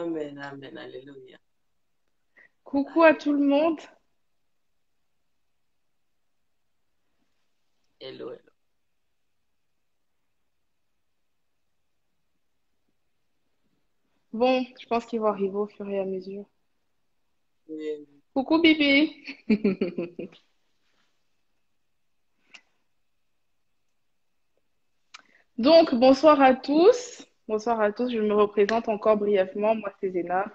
Amen, amen, alléluia. Coucou à tout le monde. Hello, hello. Bon, je pense qu'ils vont arriver au fur et à mesure. Oui, Coucou Bibi. Donc, bonsoir à tous. Bonsoir à tous. Je me représente encore brièvement. Moi, c'est Zéna,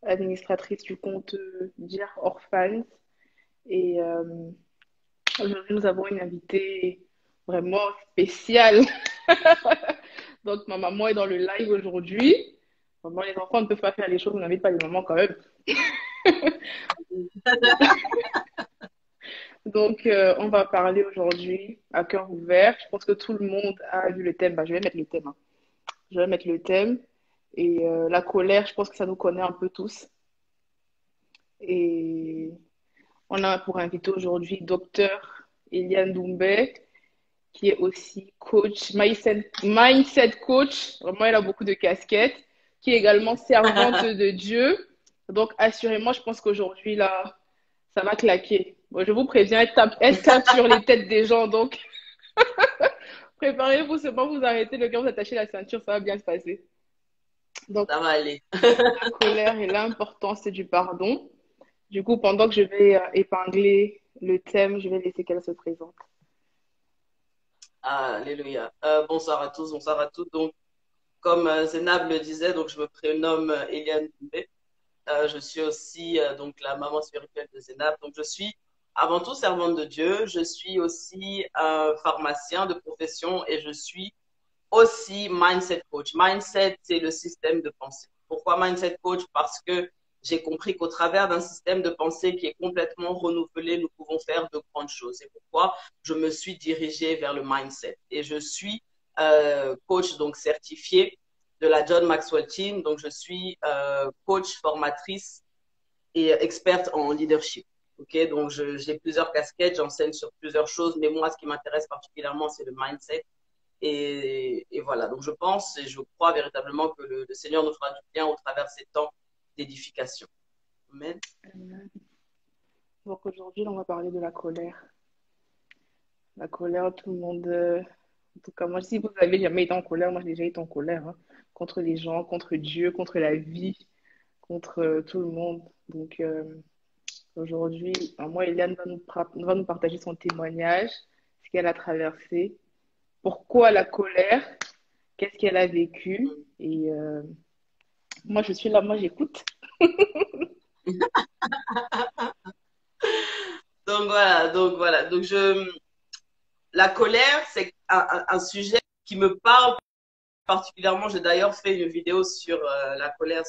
administratrice du compte Dear Orphans. Et aujourd'hui, nous avons une invitée vraiment spéciale. Donc, ma maman est dans le live aujourd'hui. Vraiment, les enfants ne peuvent pas faire les choses. On n'invite pas les mamans quand même. Donc, on va parler aujourd'hui à cœur ouvert. Je pense que tout le monde a vu le thème. Bah, je vais mettre le thème, hein. Je vais mettre le thème. Et la colère, je pense que ça nous connaît un peu tous. Et on a pour invité aujourd'hui docteur Eliane Doumbé, qui est aussi coach, mindset coach. Vraiment, elle a beaucoup de casquettes, qui est également servante de Dieu. Donc, assurément, je pense qu'aujourd'hui, là, ça va claquer. Bon, je vous préviens, elle tape sur les têtes des gens. Donc, préparez-vous, c'est pas vous arrêter, le gars, vous attachez la ceinture, ça va bien se passer. Donc, ça va aller. la colère et l'importance du pardon. Du coup, pendant que je vais épingler le thème, je vais laisser qu'elle se présente. Alléluia. Bonsoir à tous, bonsoir à toutes. Donc, comme Zénab le disait, donc je me prénomme Eliane Doumbé. Je suis aussi donc la maman spirituelle de Zénab. Donc, je suis avant tout servante de Dieu. Je suis aussi pharmacien de profession et je suis aussi mindset coach. Mindset, c'est le système de pensée. Pourquoi mindset coach? Parce que j'ai compris qu'au travers d'un système de pensée qui est complètement renouvelé, nous pouvons faire de grandes choses. C'est pourquoi je me suis dirigée vers le mindset. Et je suis coach donc certifié de la John Maxwell Team. Donc, je suis coach, formatrice et experte en leadership. Okay, donc, j'ai plusieurs casquettes, j'enseigne sur plusieurs choses, mais moi, ce qui m'intéresse particulièrement, c'est le mindset. Et voilà, donc je pense et je crois véritablement que le Seigneur nous fera du bien au travers de ces temps d'édification. Amen. Donc aujourd'hui, on va parler de la colère. La colère, tout le monde, en tout cas, moi, si vous avez jamais été en colère, moi, j'ai déjà été en colère, hein, contre les gens, contre Dieu, contre la vie, contre tout le monde. Donc aujourd'hui, moi, Eliane va nous partager son témoignage, ce qu'elle a traversé, pourquoi la colère, qu'est-ce qu'elle a vécu. Et moi, je suis là, moi, j'écoute. Donc voilà, donc la colère, c'est un sujet qui me parle particulièrement. J'ai d'ailleurs fait une vidéo sur la colère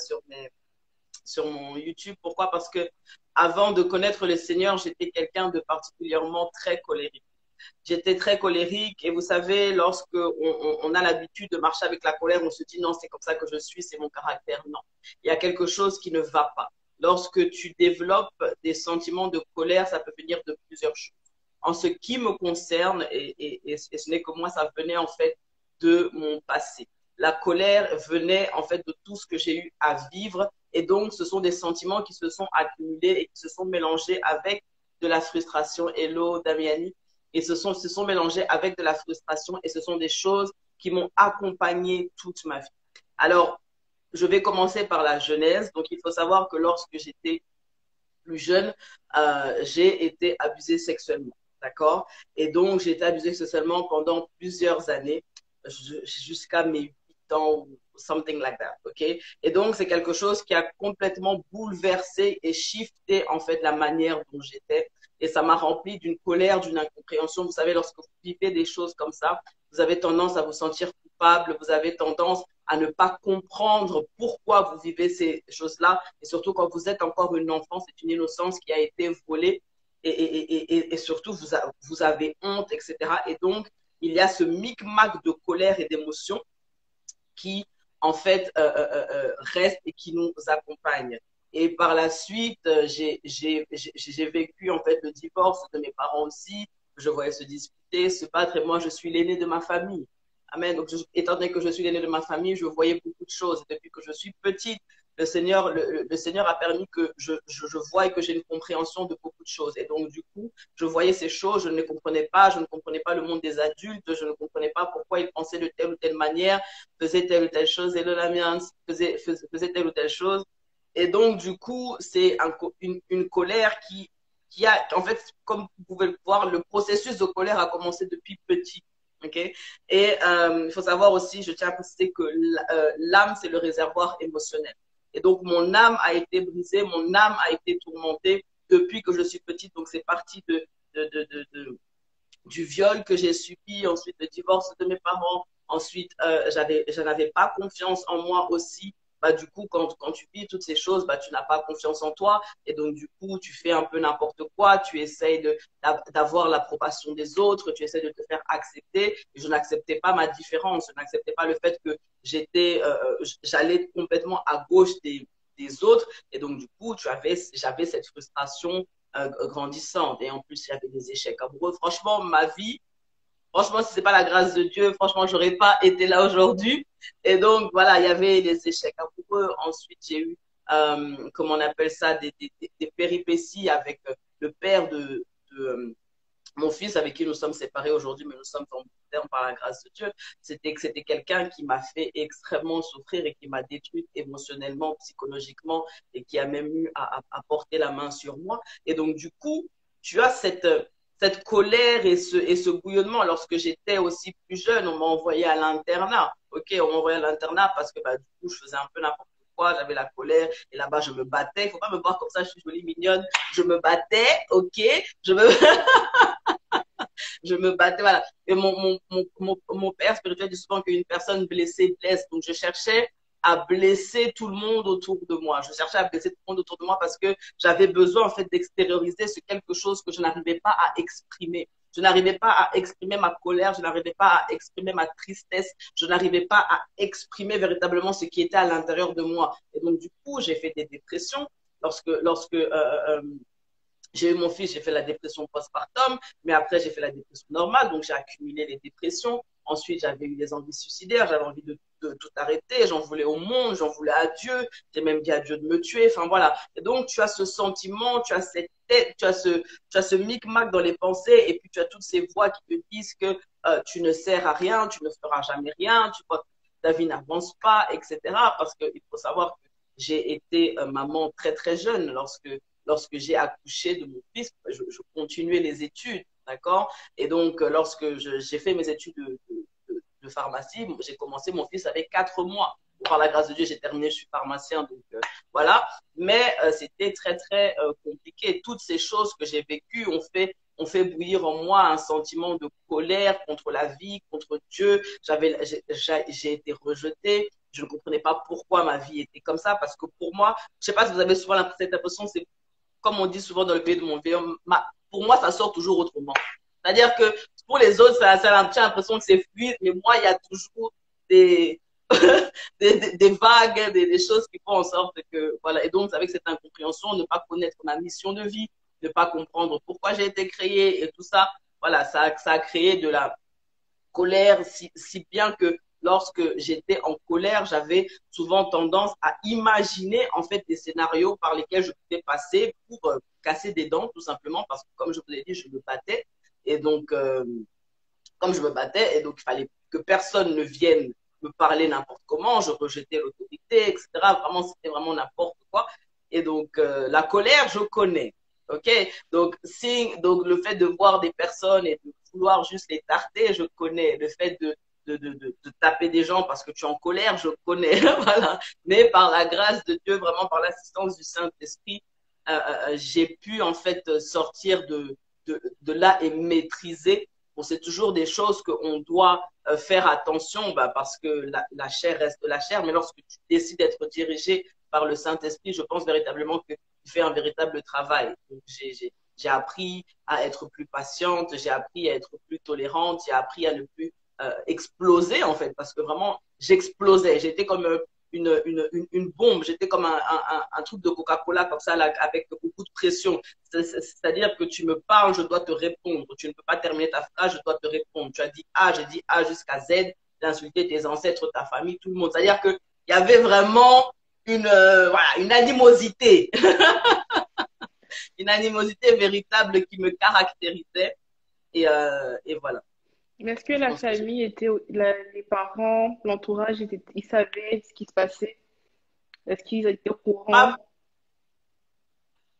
sur mon YouTube. Pourquoi? Parce que avant de connaître le Seigneur, j'étais quelqu'un de particulièrement très colérique. J'étais très colérique et vous savez, lorsque on a l'habitude de marcher avec la colère, on se dit non, c'est comme ça que je suis, c'est mon caractère. Non, il y a quelque chose qui ne va pas. Lorsque tu développes des sentiments de colère, ça peut venir de plusieurs choses. En ce qui me concerne, et ce n'est que moi, ça venait en fait de mon passé. La colère venait en fait de tout ce que j'ai eu à vivre et donc ce sont des sentiments qui se sont accumulés et qui se sont mélangés avec de la frustration. Hello, Damiani, et se sont mélangés avec de la frustration et ce sont des choses qui m'ont accompagné toute ma vie. Alors, je vais commencer par la genèse. Donc, il faut savoir que lorsque j'étais plus jeune, j'ai été abusée sexuellement. D'accord? Et donc, j'ai été abusée sexuellement pendant plusieurs années, jusqu'à mes 8 ans ou something like that. OK? Et donc, c'est quelque chose qui a complètement bouleversé et shifté, en fait, la manière dont j'étais. Et ça m'a rempli d'une colère, d'une incompréhension. Vous savez, lorsque vous vivez des choses comme ça, vous avez tendance à vous sentir coupable, vous avez tendance à ne pas comprendre pourquoi vous vivez ces choses-là. Et surtout quand vous êtes encore une enfant, c'est une innocence qui a été volée. Et surtout, vous avez honte, etc. Et donc, il y a ce micmac de colère et d'émotion qui, en fait, reste et qui nous accompagne. Et par la suite, j'ai vécu, en fait, le divorce de mes parents aussi. Je voyais se disputer, se battre. Et moi, je suis l'aîné de ma famille. Amen. Donc, étant donné que je suis l'aîné de ma famille, je voyais beaucoup de choses. Depuis que je suis petite, le Seigneur a permis que je voie et que j'ai une compréhension de beaucoup de choses. Et donc, du coup, je voyais ces choses, je ne les comprenais pas, je ne comprenais pas le monde des adultes, je ne comprenais pas pourquoi ils pensaient de telle ou telle manière, faisaient telle ou telle chose, et le Lamian faisait telle ou telle chose. Et donc, du coup, c'est une colère qui a, en fait, comme vous pouvez le voir, le processus de colère a commencé depuis petit. Okay? Et il faut savoir aussi, je tiens à préciser que l'âme, c'est le réservoir émotionnel. Et donc, mon âme a été brisée, mon âme a été tourmentée depuis que je suis petite. Donc, c'est parti du viol que j'ai subi, ensuite le divorce de mes parents, ensuite je n'avais pas confiance en moi aussi. Bah, du coup, quand tu vis toutes ces choses, bah, tu n'as pas confiance en toi et donc du coup, tu fais un peu n'importe quoi, tu essayes d'avoir l'approbation des autres, tu essayes de te faire accepter. Et je n'acceptais pas ma différence, je n'acceptais pas le fait que j'allais complètement à gauche des autres et donc du coup, j'avais cette frustration grandissante. Et en plus, il y avait des échecs amoureux. Franchement, ma vie, franchement, si c'est pas la grâce de Dieu, franchement, j'aurais pas été là aujourd'hui. Et donc, voilà, il y avait des échecs amoureux. Ensuite, j'ai eu, comment on appelle ça, des péripéties avec le père de mon fils avec qui nous sommes séparés aujourd'hui, mais nous sommes en bon terme par la grâce de Dieu, c'était quelqu'un qui m'a fait extrêmement souffrir et qui m'a détruite émotionnellement, psychologiquement et qui a même eu à porter la main sur moi. Et donc, du coup, tu as cette colère et ce bouillonnement. Lorsque j'étais aussi plus jeune, on m'a envoyé à l'internat. Ok, on m'a envoyé à l'internat parce que bah, du coup, je faisais un peu n'importe quoi, j'avais la colère et là-bas, je me battais. Il ne faut pas me voir comme ça, je suis jolie, mignonne. Je me battais, ok, je me battais, voilà. Et mon père spirituel dit souvent qu'une personne blessée blesse. Donc, je cherchais à blesser tout le monde autour de moi. Je cherchais à blesser tout le monde autour de moi parce que j'avais besoin, en fait, d'extérioriser ce quelque chose que je n'arrivais pas à exprimer. Je n'arrivais pas à exprimer ma colère, je n'arrivais pas à exprimer ma tristesse, je n'arrivais pas à exprimer véritablement ce qui était à l'intérieur de moi. Et donc, du coup, j'ai fait des dépressions lorsque j'ai eu mon fils, j'ai fait la dépression postpartum, mais après j'ai fait la dépression normale, donc j'ai accumulé les dépressions. Ensuite, j'avais eu des envies suicidaires, j'avais envie de tout arrêter, j'en voulais au monde, j'en voulais à Dieu, j'ai même dit à Dieu de me tuer, enfin voilà. Et donc, tu as ce sentiment, tu as cette tête, tu as ce micmac dans les pensées, et puis tu as toutes ces voix qui te disent que tu ne sers à rien, tu ne feras jamais rien, tu vois, ta vie n'avance pas, etc. Parce qu'il faut savoir que j'ai été maman très très jeune lorsque j'ai accouché de mon fils, je continuais les études, d'accord. Et donc, lorsque j'ai fait mes études de pharmacie, j'ai commencé mon fils avec 4 mois. Par la grâce de Dieu, j'ai terminé, je suis pharmacien, donc voilà. Mais c'était très, très compliqué. Toutes ces choses que j'ai vécues ont fait bouillir en moi un sentiment de colère contre la vie, contre Dieu. J'ai été rejetée. Je ne comprenais pas pourquoi ma vie était comme ça, parce que pour moi, je ne sais pas si vous avez souvent cette impression, c'est comme on dit souvent dans le pays de mon pays, pour moi, ça sort toujours autrement. C'est-à-dire que pour les autres, ça j'ai l'impression que c'est fluide, mais moi, il y a toujours des, des vagues, des choses qui font en sorte que, voilà. Et donc, avec cette incompréhension, ne pas connaître ma mission de vie, ne pas comprendre pourquoi j'ai été créé et tout ça, voilà, ça a créé de la colère, si bien que lorsque j'étais en colère, j'avais souvent tendance à imaginer en fait des scénarios par lesquels je pouvais passer pour casser des dents, tout simplement, parce que comme je vous l'ai dit, je me battais. Et donc, comme je me battais, et donc il fallait que personne ne vienne me parler n'importe comment, je rejetais l'autorité, etc. Vraiment, c'était vraiment n'importe quoi. Et donc, la colère, je connais. OK? Donc, donc, le fait de voir des personnes et de vouloir juste les tarter, je connais. Le fait de taper des gens parce que tu es en colère, je connais. Voilà. Mais par la grâce de Dieu, vraiment par l'assistance du Saint-Esprit, j'ai pu en fait sortir de là et maîtriser. Bon, c'est toujours des choses qu'on doit faire attention bah, parce que la chair reste la chair, mais lorsque tu décides d'être dirigé par le Saint-Esprit, je pense véritablement que tu fais un véritable travail. J'ai appris à être plus patiente, j'ai appris à être plus tolérante, j'ai appris à ne plus exploser en fait, parce que vraiment j'explosais, j'étais comme une bombe, j'étais comme un truc de Coca-Cola comme ça là, avec beaucoup de pression. C'est-à-dire que tu me parles, je dois te répondre. Tu ne peux pas terminer ta phrase, je dois te répondre. Tu as dit A, j'ai dit A jusqu'à Z. d'insulter tes ancêtres, ta famille, tout le monde. C'est-à-dire qu'il y avait vraiment voilà, une animosité, une animosité véritable qui me caractérisait. Et voilà. Mais est-ce que Je la pense que j'ai famille était, les parents, l'entourage, ils savaient ce qui se passait? Est-ce qu'ils étaient au pas, courant?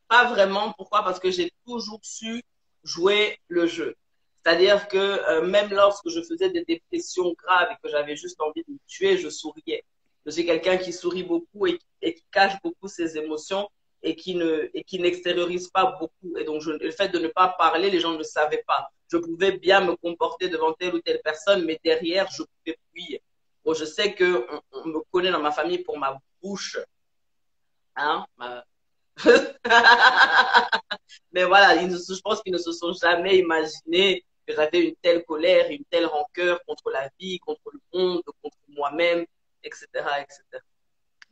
pas vraiment. Pourquoi? Parce que j'ai toujours su jouer le jeu. C'est-à-dire que même lorsque je faisais des dépressions graves et que j'avais juste envie de me tuer, je souriais. Je suis quelqu'un qui sourit beaucoup et qui cache beaucoup ses émotions et qui n'extériorise pas beaucoup. Et donc, le fait de ne pas parler, les gens ne le savaient pas. Je pouvais bien me comporter devant telle ou telle personne, mais derrière, je pouvais fuir. Bon, je sais que on me connaît dans ma famille pour ma bouche, hein, mais voilà, je pense qu'ils ne se sont jamais imaginés que j'avais une telle colère, une telle rancœur contre la vie, contre le monde, contre moi-même, etc., etc.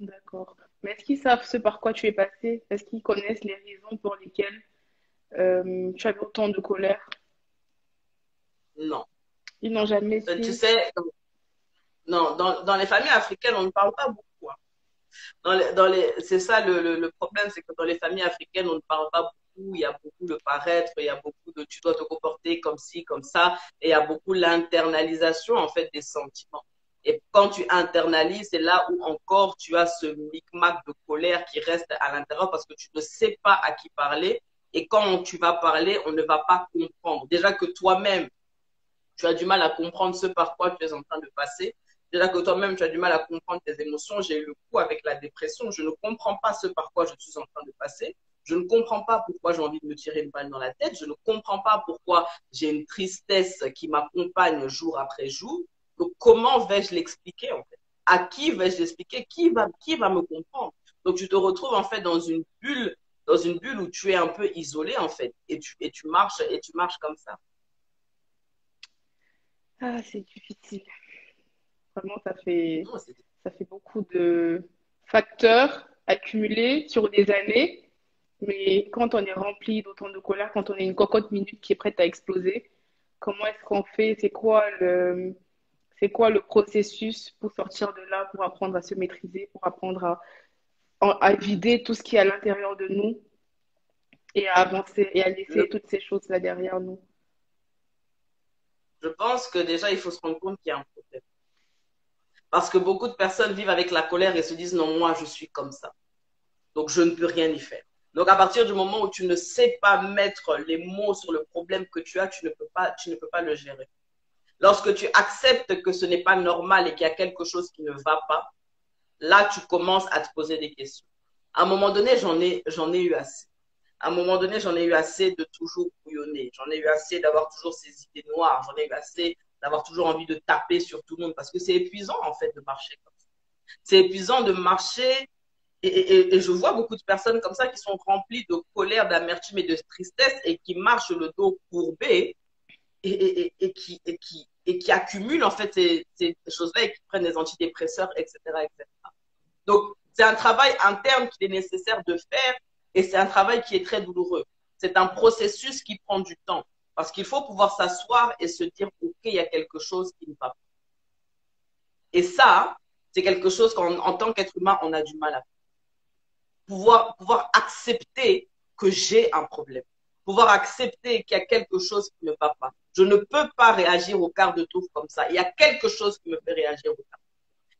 D'accord. Mais est-ce qu'ils savent ce par quoi tu es passé? Est-ce qu'ils connaissent les raisons pour lesquelles tu avais autant de colère? Non. Ils n'ont jamais Tu su. sais, non, dans les familles africaines, on ne parle pas beaucoup, hein. C'est ça le problème, c'est que dans les familles africaines, on ne parle pas beaucoup. Il y a beaucoup le paraître, il y a beaucoup de tu dois te comporter comme ci, comme ça, et il y a beaucoup l'internalisation en fait des sentiments. Et quand tu internalises, c'est là où encore tu as ce micmac de colère qui reste à l'intérieur parce que tu ne sais pas à qui parler. Et quand tu vas parler, on ne va pas comprendre. Déjà que toi-même, tu as du mal à comprendre ce par quoi tu es en train de passer. Déjà que toi-même, tu as du mal à comprendre tes émotions. J'ai eu le coup avec la dépression. Je ne comprends pas ce par quoi je suis en train de passer. Je ne comprends pas pourquoi j'ai envie de me tirer une balle dans la tête. Je ne comprends pas pourquoi j'ai une tristesse qui m'accompagne jour après jour. Donc, comment vais-je l'expliquer en fait? À qui vais-je l'expliquer? Qui va me comprendre? Donc, tu te retrouves en fait dans une bulle où tu es un peu isolé en fait, et tu marches comme ça. Ah, c'est difficile. Vraiment, Non, ça fait beaucoup de facteurs accumulés sur des années. Mais quand on est rempli d'autant de colère, quand on est une cocotte minute qui est prête à exploser, comment est-ce qu'on fait? C'est quoi le processus pour sortir de là, pour apprendre à se maîtriser, pour apprendre à vider tout ce qui est à l'intérieur de nous et à avancer et à laisser toutes ces choses-là derrière nous? je pense que déjà, il faut se rendre compte qu'il y a un problème. Parce que beaucoup de personnes vivent avec la colère et se disent non, moi, je suis comme ça. Donc, je ne peux rien y faire. Donc, à partir du moment où tu ne sais pas mettre les mots sur le problème que tu as, tu ne peux pas le gérer. Lorsque tu acceptes que ce n'est pas normal et qu'il y a quelque chose qui ne va pas, là, tu commences à te poser des questions. À un moment donné, j'en ai eu assez. À un moment donné, j'en ai eu assez de toujours bouillonner. J'en ai eu assez d'avoir toujours ces idées noires. J'en ai eu assez d'avoir toujours envie de taper sur tout le monde parce que c'est épuisant, en fait, de marcher comme ça. C'est épuisant de marcher et je vois beaucoup de personnes comme ça qui sont remplies de colère, d'amertume et de tristesse et qui marchent le dos courbé et qui accumulent en fait ces choses-là et qui prennent des antidépresseurs, etc., etc. Donc, c'est un travail interne qu'il est nécessaire de faire et c'est un travail qui est très douloureux. C'est un processus qui prend du temps parce qu'il faut pouvoir s'asseoir et se dire, OK, il y a quelque chose qui ne va pas. Et ça, c'est quelque chose qu'en tant qu'être humain, on a du mal à faire. Pouvoir accepter que j'ai un problème. Pouvoir accepter qu'il y a quelque chose qui ne va pas. Je ne peux pas réagir au quart de tour comme ça. Il y a quelque chose qui me fait réagir au quart.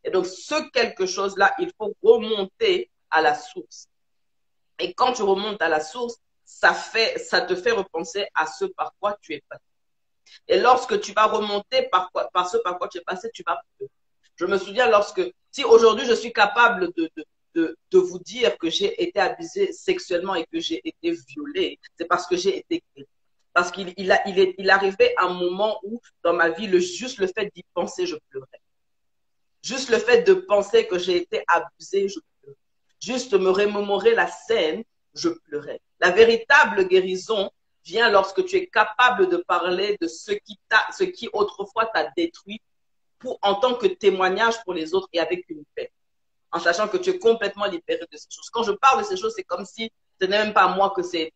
Et donc, ce quelque chose-là, il faut remonter à la source. Et quand tu remontes à la source, ça te fait repenser à ce par quoi tu es passé. Et lorsque tu vas remonter par ce par quoi tu es passé, tu vas pleurer. Je me souviens si aujourd'hui je suis capable de vous dire que j'ai été abusée sexuellement et que j'ai été violée, c'est parce que j'ai été guérie. Parce il arrivait un moment où, dans ma vie, juste le fait d'y penser, je pleurais. Juste le fait de penser que j'ai été abusée, je pleurais. Juste me remémorer la scène, je pleurais. La véritable guérison vient lorsque tu es capable de parler de ce qui autrefois t'a détruit en tant que témoignage pour les autres et avec une paix. En sachant que tu es complètement libéré de ces choses. Quand je parle de ces choses, c'est comme si ce n'est même pas à moi que c'est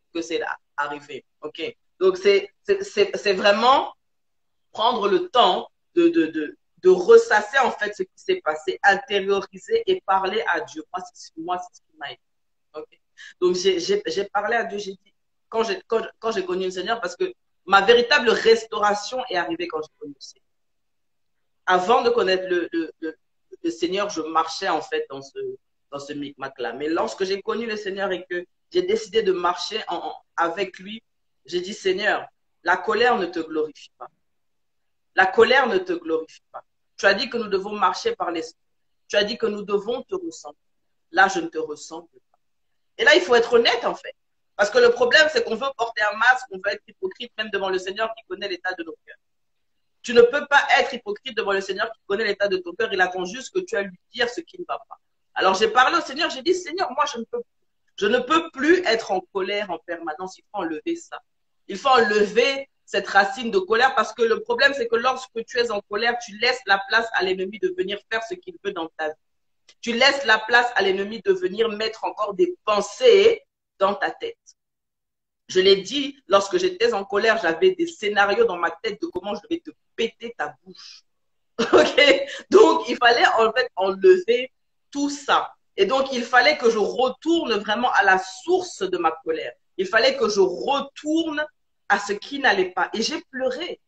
arrivé. OK? Donc, c'est vraiment prendre le temps de de ressasser en fait ce qui s'est passé, intérioriser et parler à Dieu. Moi, c'est ce qui m'a aidé. Okay. Donc, j'ai parlé à Dieu, j'ai dit, quand j'ai connu le Seigneur, parce que ma véritable restauration est arrivée quand j'ai connu le Seigneur. Avant de connaître le Seigneur, je marchais en fait dans ce micmac-là. Mais lorsque j'ai connu le Seigneur et que j'ai décidé de marcher avec lui, j'ai dit, Seigneur, la colère ne te glorifie pas. La colère ne te glorifie pas. Tu as dit que nous devons marcher par l'esprit. Tu as dit que nous devons te ressembler. Là, je ne te ressemble pas. Et là, il faut être honnête, en fait. Parce que le problème, c'est qu'on veut porter un masque, on veut être hypocrite même devant le Seigneur qui connaît l'état de nos cœurs. Tu ne peux pas être hypocrite devant le Seigneur qui connaît l'état de ton cœur. Il attend juste que tu aies lui dire ce qui ne va pas. Alors, j'ai parlé au Seigneur, j'ai dit, Seigneur, moi, je ne peux plus être en colère en permanence. Il faut enlever ça. Il faut enlever cette racine de colère parce que le problème, c'est que lorsque tu es en colère, tu laisses la place à l'ennemi de venir faire ce qu'il veut dans ta vie. Tu laisses la place à l'ennemi de venir mettre encore des pensées dans ta tête. Je l'ai dit, lorsque j'étais en colère, j'avais des scénarios dans ma tête de comment je vais te péter ta bouche. Ok? Donc, il fallait en fait enlever tout ça. Et donc, il fallait que je retourne vraiment à la source de ma colère. Il fallait que je retourne à ce qui n'allait pas. Et j'ai pleuré.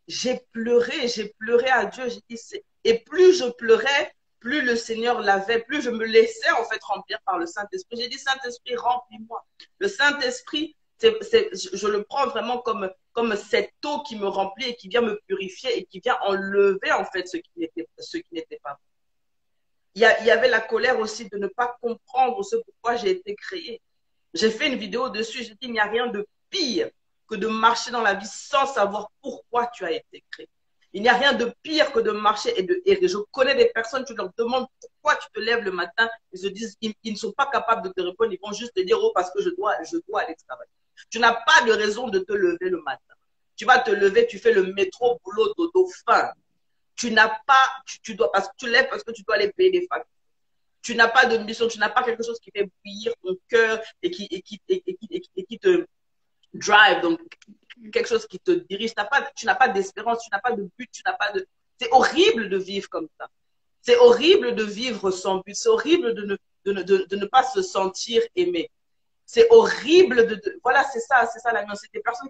J'ai pleuré à Dieu. J'ai dit, et plus je pleurais, plus le Seigneur l'avait, plus je me laissais en fait remplir par le Saint-Esprit. J'ai dit, Saint-Esprit, remplis-moi. Le Saint-Esprit, je le prends vraiment comme cette eau qui me remplit et qui vient me purifier et qui vient enlever en fait ce qui n'était pas. Il y avait la colère aussi de ne pas comprendre ce pourquoi j'ai été créé. J'ai fait une vidéo dessus, j'ai dit, il n'y a rien de pire que de marcher dans la vie sans savoir pourquoi tu as été créé. Il n'y a rien de pire que de marcher et de errer. Je connais des personnes, tu leur demandes pourquoi tu te lèves le matin, ils se disent, ils ne sont pas capables de te répondre, ils vont juste te dire, oh, parce que je dois aller travailler. Tu n'as pas de raison de te lever le matin. Tu vas te lever, tu fais le métro, boulot, dodo, faim. Tu n'as pas, tu dois, parce que tu lèves parce que tu dois aller payer des factures. Tu n'as pas de mission, tu n'as pas quelque chose qui fait bouillir ton cœur et qui te drive, donc quelque chose qui te dirige. Tu n'as pas d'espérance, tu n'as pas de but, tu n'as pas de... C'est horrible de vivre comme ça. C'est horrible de vivre sans but. C'est horrible de ne pas se sentir aimé. C'est horrible voilà, c'est ça la nuance. C'est des personnes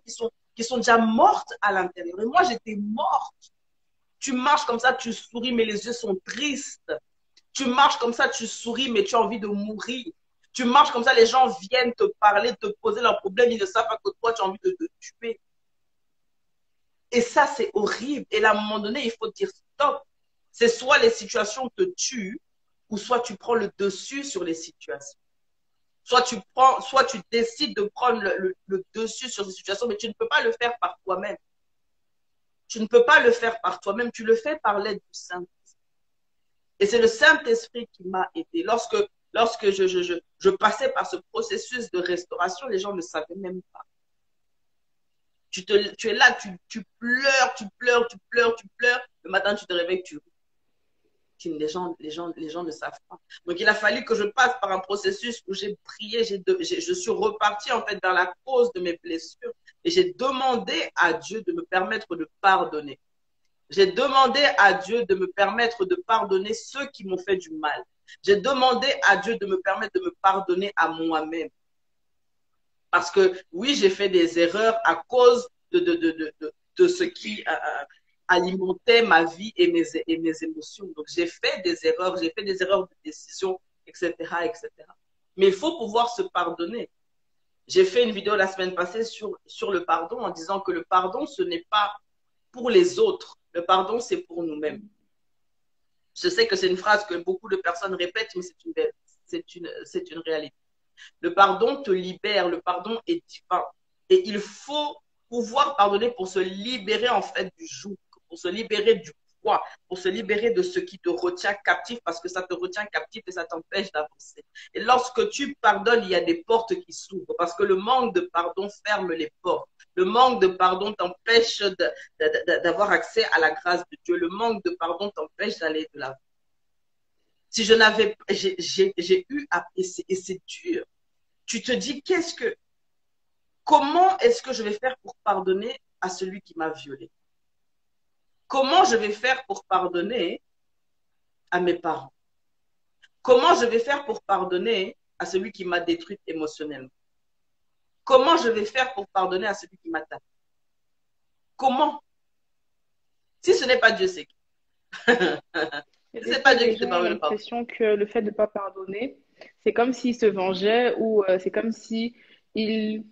qui sont déjà mortes à l'intérieur. Et moi, j'étais morte. Tu marches comme ça, tu souris, mais les yeux sont tristes. Tu marches comme ça, tu souris, mais tu as envie de mourir. Tu marches comme ça, les gens viennent te parler, te poser leurs problèmes, ils ne savent pas que toi, tu as envie de te tuer. Et ça, c'est horrible. Et là, à un moment donné, il faut dire stop. C'est soit les situations te tuent, ou soit tu prends le dessus sur les situations. Soit tu décides de prendre le dessus sur les situations, mais tu ne peux pas le faire par toi-même. Tu ne peux pas le faire par toi-même, tu le fais par l'aide du Saint-Esprit. Et c'est le Saint-Esprit qui m'a aidé. Lorsque je passais par ce processus de restauration, les gens ne savaient même pas. Tu es là, tu pleures, tu pleures, tu pleures, tu pleures. Le matin, tu te réveilles, tu ris. Les gens ne savent pas. Donc, il a fallu que je passe par un processus où j'ai prié, je suis repartie en fait vers la cause de mes blessures et j'ai demandé à Dieu de me permettre de pardonner. J'ai demandé à Dieu de me permettre de pardonner ceux qui m'ont fait du mal. J'ai demandé à Dieu de me permettre de me pardonner à moi-même. Parce que oui, j'ai fait des erreurs à cause de ce qui alimentait ma vie et mes émotions. Donc, j'ai fait des erreurs de décision, etc., etc. Mais il faut pouvoir se pardonner. J'ai fait une vidéo la semaine passée sur le pardon en disant que le pardon, ce n'est pas pour les autres. Le pardon, c'est pour nous-mêmes. Je sais que c'est une phrase que beaucoup de personnes répètent, mais c'est une réalité. Le pardon te libère, le pardon est divin. Et il faut pouvoir pardonner pour se libérer en fait du joug, pour se libérer du poids, pour se libérer de ce qui te retient captif, parce que ça te retient captif et ça t'empêche d'avancer. Et lorsque tu pardonnes, il y a des portes qui s'ouvrent, parce que le manque de pardon ferme les portes. Le manque de pardon t'empêche d'avoir accès à la grâce de Dieu. Le manque de pardon t'empêche d'aller de l'avant. Si je n'avais, j'ai eu à, et c'est dur. Tu te dis, comment est-ce que je vais faire pour pardonner à celui qui m'a violé? comment je vais faire pour pardonner à mes parents? Comment je vais faire pour pardonner à celui qui m'a détruite émotionnellement? Comment je vais faire pour pardonner à celui qui m'a tapé? Comment? Si ce n'est pas Dieu, c'est qui? Et Si ce des n'est fois, pas Dieu les qui te gens ont permet de pardonner. l'impression que le fait de ne pas pardonner, c'est comme s'ils se vengeaient ou c'est comme si ils,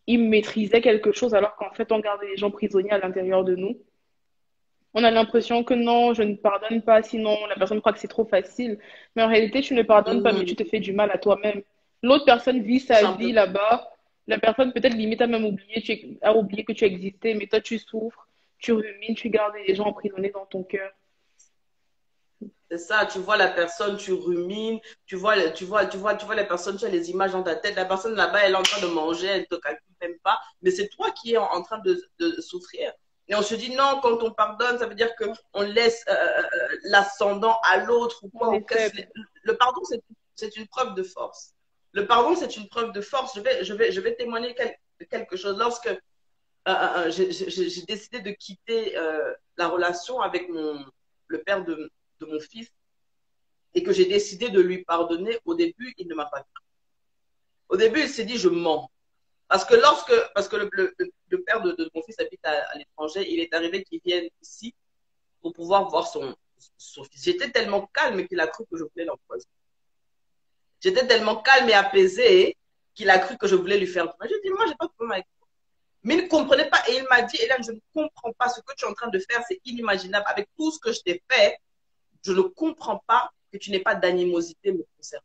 ils maîtrisaient quelque chose alors qu'en fait, on gardait les gens prisonniers à l'intérieur de nous. On a l'impression que non, je ne pardonne pas, sinon la personne croit que c'est trop facile. Mais en réalité, tu ne pardonnes pas, mais tu te fais du mal à toi-même. L'autre personne vit Tout sa vie simplement. là-bas. La personne peut-être limite a même oublié, a oublié que tu existais, mais toi tu souffres, tu rumines, tu gardes les gens emprisonnés dans ton cœur. C'est ça, tu vois la personne, tu rumines, tu vois la personne, tu as les images dans ta tête. La personne là-bas, elle est en train de manger, elle ne te calcule même pas, mais c'est toi qui es en train de souffrir. Et on se dit non, quand on pardonne, ça veut dire qu'on laisse l'ascendant à l'autre ou On quoi. est faible. Le pardon, c'est une preuve de force. Le pardon, c'est une preuve de force. Je vais témoigner quelque chose. Lorsque j'ai décidé de quitter la relation avec le père de mon fils, et que j'ai décidé de lui pardonner, au début, il ne m'a pas cru. Au début, il s'est dit, je mens. Parce que le père de mon fils habite à l'étranger, il est arrivé qu'il vienne ici pour pouvoir voir son fils. J'étais tellement calme qu'il a cru que je voulais l'empoisonner. J'étais tellement calme et apaisée qu'il a cru que je voulais lui faire du mal. J'ai dit, moi, j'ai pas de problème avec toi. Mais il ne comprenait pas et il m'a dit, Hélène, je ne comprends pas ce que tu es en train de faire, c'est inimaginable. Avec tout ce que je t'ai fait, je ne comprends pas que tu n'aies pas d'animosité me concernant.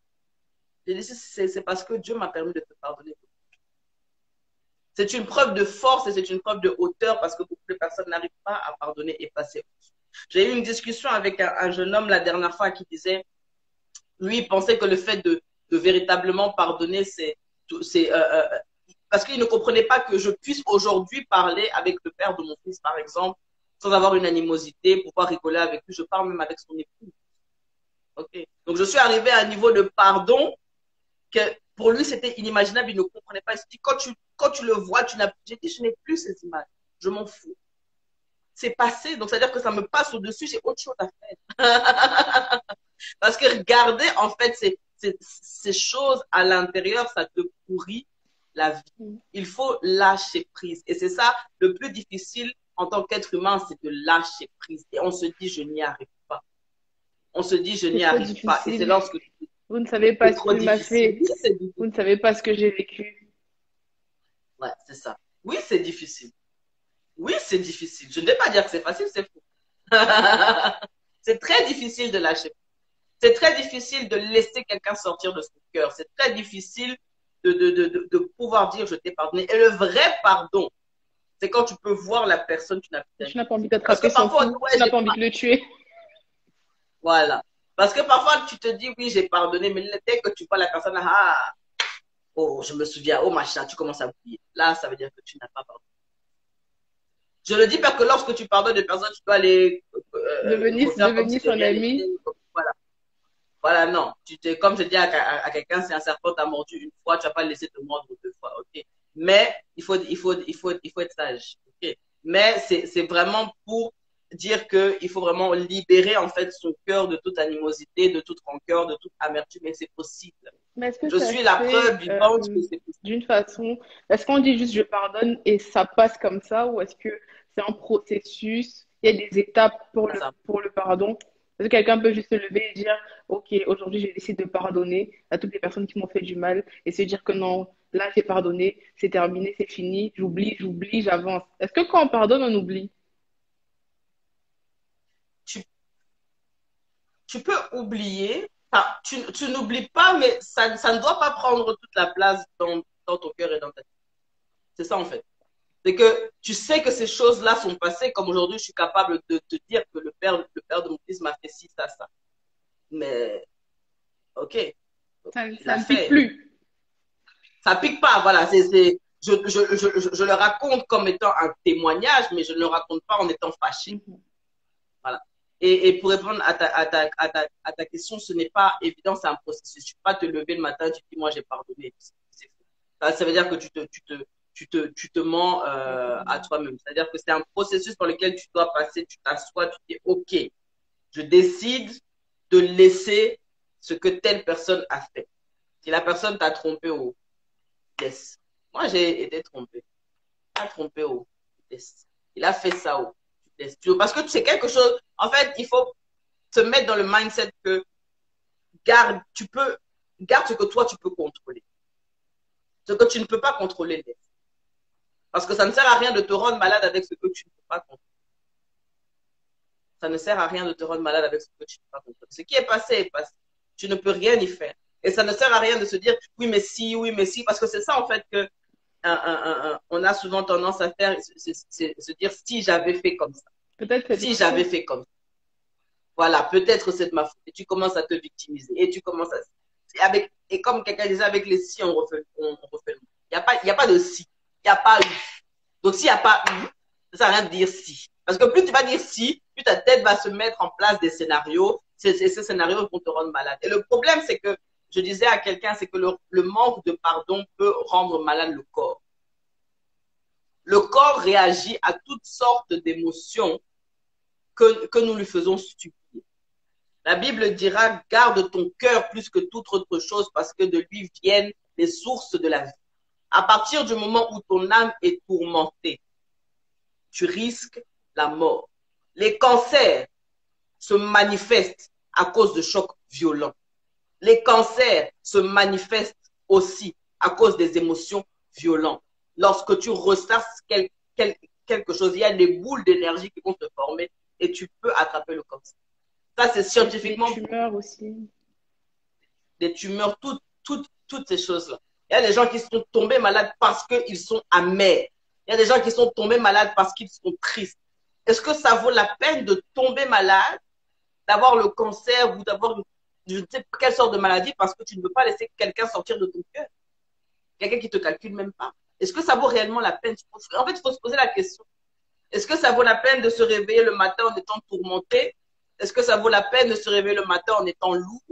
J'ai dit, c'est parce que Dieu m'a permis de te pardonner. C'est une preuve de force et c'est une preuve de hauteur parce que beaucoup de personnes n'arrivent pas à pardonner et passer. J'ai eu une discussion avec un jeune homme la dernière fois qui disait, lui, il pensait que le fait de véritablement pardonner, parce qu'il ne comprenait pas que je puisse aujourd'hui parler avec le père de mon fils, par exemple, sans avoir une animosité, pouvoir rigoler avec lui. Je parle même avec son époux. Okay. Donc, je suis arrivée à un niveau de pardon que pour lui, c'était inimaginable. Il ne comprenait pas. Il se dit, quand tu le vois, j'ai dit, je n'ai plus ces images. Je m'en fous. C'est passé. Donc, c'est-à-dire que ça me passe au-dessus. J'ai autre chose à faire. Parce que regarder, en fait, ces choses à l'intérieur, ça te pourrit la vie. Il faut lâcher prise. Et c'est ça, le plus difficile en tant qu'être humain, c'est de lâcher prise. Et on se dit, je n'y arrive pas. On se dit, je C'est n'y trop arrive pas. Et c'est difficile. lorsque Vous ne savez c'est pas ce trop qu'il m'a difficile. fait. Oui, c'est difficile. Vous ne savez pas ce que j'ai vécu. Ouais, c'est ça. Oui, c'est difficile. Oui, c'est difficile. Je ne vais pas dire que c'est facile, c'est faux. C'est très difficile de lâcher. C'est très difficile de laisser quelqu'un sortir de son cœur. C'est très difficile de pouvoir dire je t'ai pardonné. Et le vrai pardon, c'est quand tu peux voir la personne que tu n'as plus Tu d'amis. n'as pas envie Parce d'attraper que son parfois, on dit, pouls. ouais, Tu n'as j'ai pas envie pas. de le tuer. Voilà. Parce que parfois, tu te dis, oui, j'ai pardonné, mais dès que tu vois la personne, ah, oh, je me souviens, oh, machin, tu commences à oublier. Là, ça veut dire que tu n'as pas pardonné. Je le dis parce que lorsque tu pardonnes des personnes, tu dois aller refaire comme si Devenir de son rien n'était. ami. Voilà. Voilà, non. Comme je dis à quelqu'un, si un serpent t'a mordu une fois, tu vas pas le laisser te mordre deux fois, ok? Mais il faut être sage, ok? Mais c'est vraiment pour dire qu'il faut vraiment libérer en fait son cœur de toute animosité, de toute rancœur, de toute amertume, et c'est possible. Mais est-ce que Je ça suis se la preuve fait vivante que c'est possible. d'une façon... Est-ce qu'on dit juste je pardonne et ça passe comme ça ou est-ce que c'est un processus, il y a des étapes Ça. pour le pardon? Est-ce que quelqu'un peut juste se lever et dire, OK, aujourd'hui j'ai décidé de pardonner à toutes les personnes qui m'ont fait du mal et se dire que non, là j'ai pardonné, c'est terminé, c'est fini, j'oublie, j'avance. Est-ce que quand on pardonne, on oublie? Tu, tu peux oublier, enfin, tu n'oublies pas, mais ça ne doit pas prendre toute la place dans ton cœur et dans ta tête. C'est ça en fait. C'est que tu sais que ces choses-là sont passées, comme aujourd'hui, je suis capable de te dire que le père de mon fils m'a fait ci, ça. Mais, ok, il Ça a ne pique fait. plus. Ça pique pas, voilà. Je le raconte comme étant un témoignage, mais je ne le raconte pas en étant fâché. Mhm. Voilà. Et pour répondre à ta question, ce n'est pas évident, c'est un processus. Tu ne peux pas te lever le matin, tu te dis, moi, j'ai pardonné. Ça veut dire que tu te mens à toi-même. C'est-à-dire que c'est un processus par lequel tu dois passer, tu t'assois, tu dis, OK, je décide de laisser ce que telle personne a fait. Si la personne t'a trompé, oh, laisse. Moi, j'ai été trompé. Il a trompé, oh, laisse. Il a fait ça, oh, laisse. Parce que c'est quelque chose, en fait, il faut se mettre dans le mindset que garde ce que toi, tu peux contrôler. Ce que tu ne peux pas contrôler, laisse. Parce que ça ne sert à rien de te rendre malade avec ce que tu ne peux pas contrôler. Ça ne sert à rien de te rendre malade avec ce que tu ne peux pas contrôler. Ce qui est passé est passé. Tu ne peux rien y faire. Et ça ne sert à rien de se dire oui, mais si, parce que c'est ça en fait que on a souvent tendance à faire, se dire si j'avais fait comme ça. Peut-être si j'avais fait comme ça. Voilà, peut-être c'est de ma faute. Et tu commences à te victimiser. Et tu commences à. Et comme quelqu'un disait, avec les si, on refait le monde. Il n'y a pas de si. Il n'y a pas eu. Donc, s'il n'y a pas eu, ça ne sert à rien de dire si. Parce que plus tu vas dire si, plus ta tête va se mettre en place des scénarios. Ces scénarios vont te rendre malade. Et le problème, c'est que, je disais à quelqu'un, c'est que le manque de pardon peut rendre malade le corps. Le corps réagit à toutes sortes d'émotions que nous lui faisons subir. La Bible dira, garde ton cœur plus que toute autre chose parce que de lui viennent les sources de la vie. À partir du moment où ton âme est tourmentée, tu risques la mort. Les cancers se manifestent à cause de chocs violents. Les cancers se manifestent aussi à cause des émotions violentes. Lorsque tu ressasses quelque chose, il y a des boules d'énergie qui vont se former et tu peux attraper le cancer. Ça, c'est scientifiquement. Des tumeurs aussi. Des tumeurs, toutes ces choses-là. Il y a des gens qui sont tombés malades parce qu'ils sont amers. Il y a des gens qui sont tombés malades parce qu'ils sont tristes. Est-ce que ça vaut la peine de tomber malade, d'avoir le cancer ou d'avoir je ne sais pas quelle sorte de maladie parce que tu ne veux pas laisser quelqu'un sortir de ton cœur? Quelqu'un qui ne te calcule même pas. Est-ce que ça vaut réellement la peine? En fait, il faut se poser la question. Est-ce que ça vaut la peine de se réveiller le matin en étant tourmenté? Est-ce que ça vaut la peine de se réveiller le matin en étant lourd?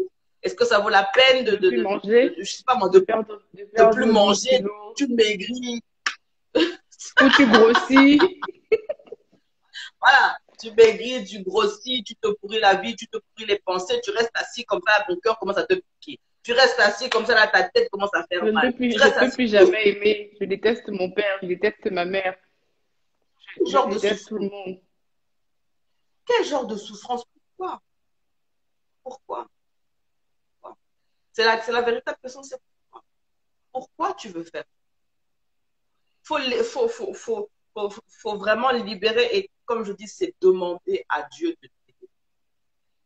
Est-ce que ça vaut la peine de manger, je sais pas moi, de plus manger, tu maigris, ou tu grossis. Voilà, tu maigris, tu grossis, tu te pourris la vie, tu te pourris les pensées, tu restes assis comme ça, ton cœur commence à te piquer. Tu restes assis comme ça, là, ta tête commence à faire mal. Je ne peux plus jamais aimer. Je déteste mon père, je déteste ma mère. Je déteste tout le monde. Quel genre de souffrance? Pourquoi? Pourquoi? C'est la véritable question, c'est pourquoi? Pourquoi tu veux faire? Faut vraiment libérer et comme je dis, c'est demander à Dieu de t'aider.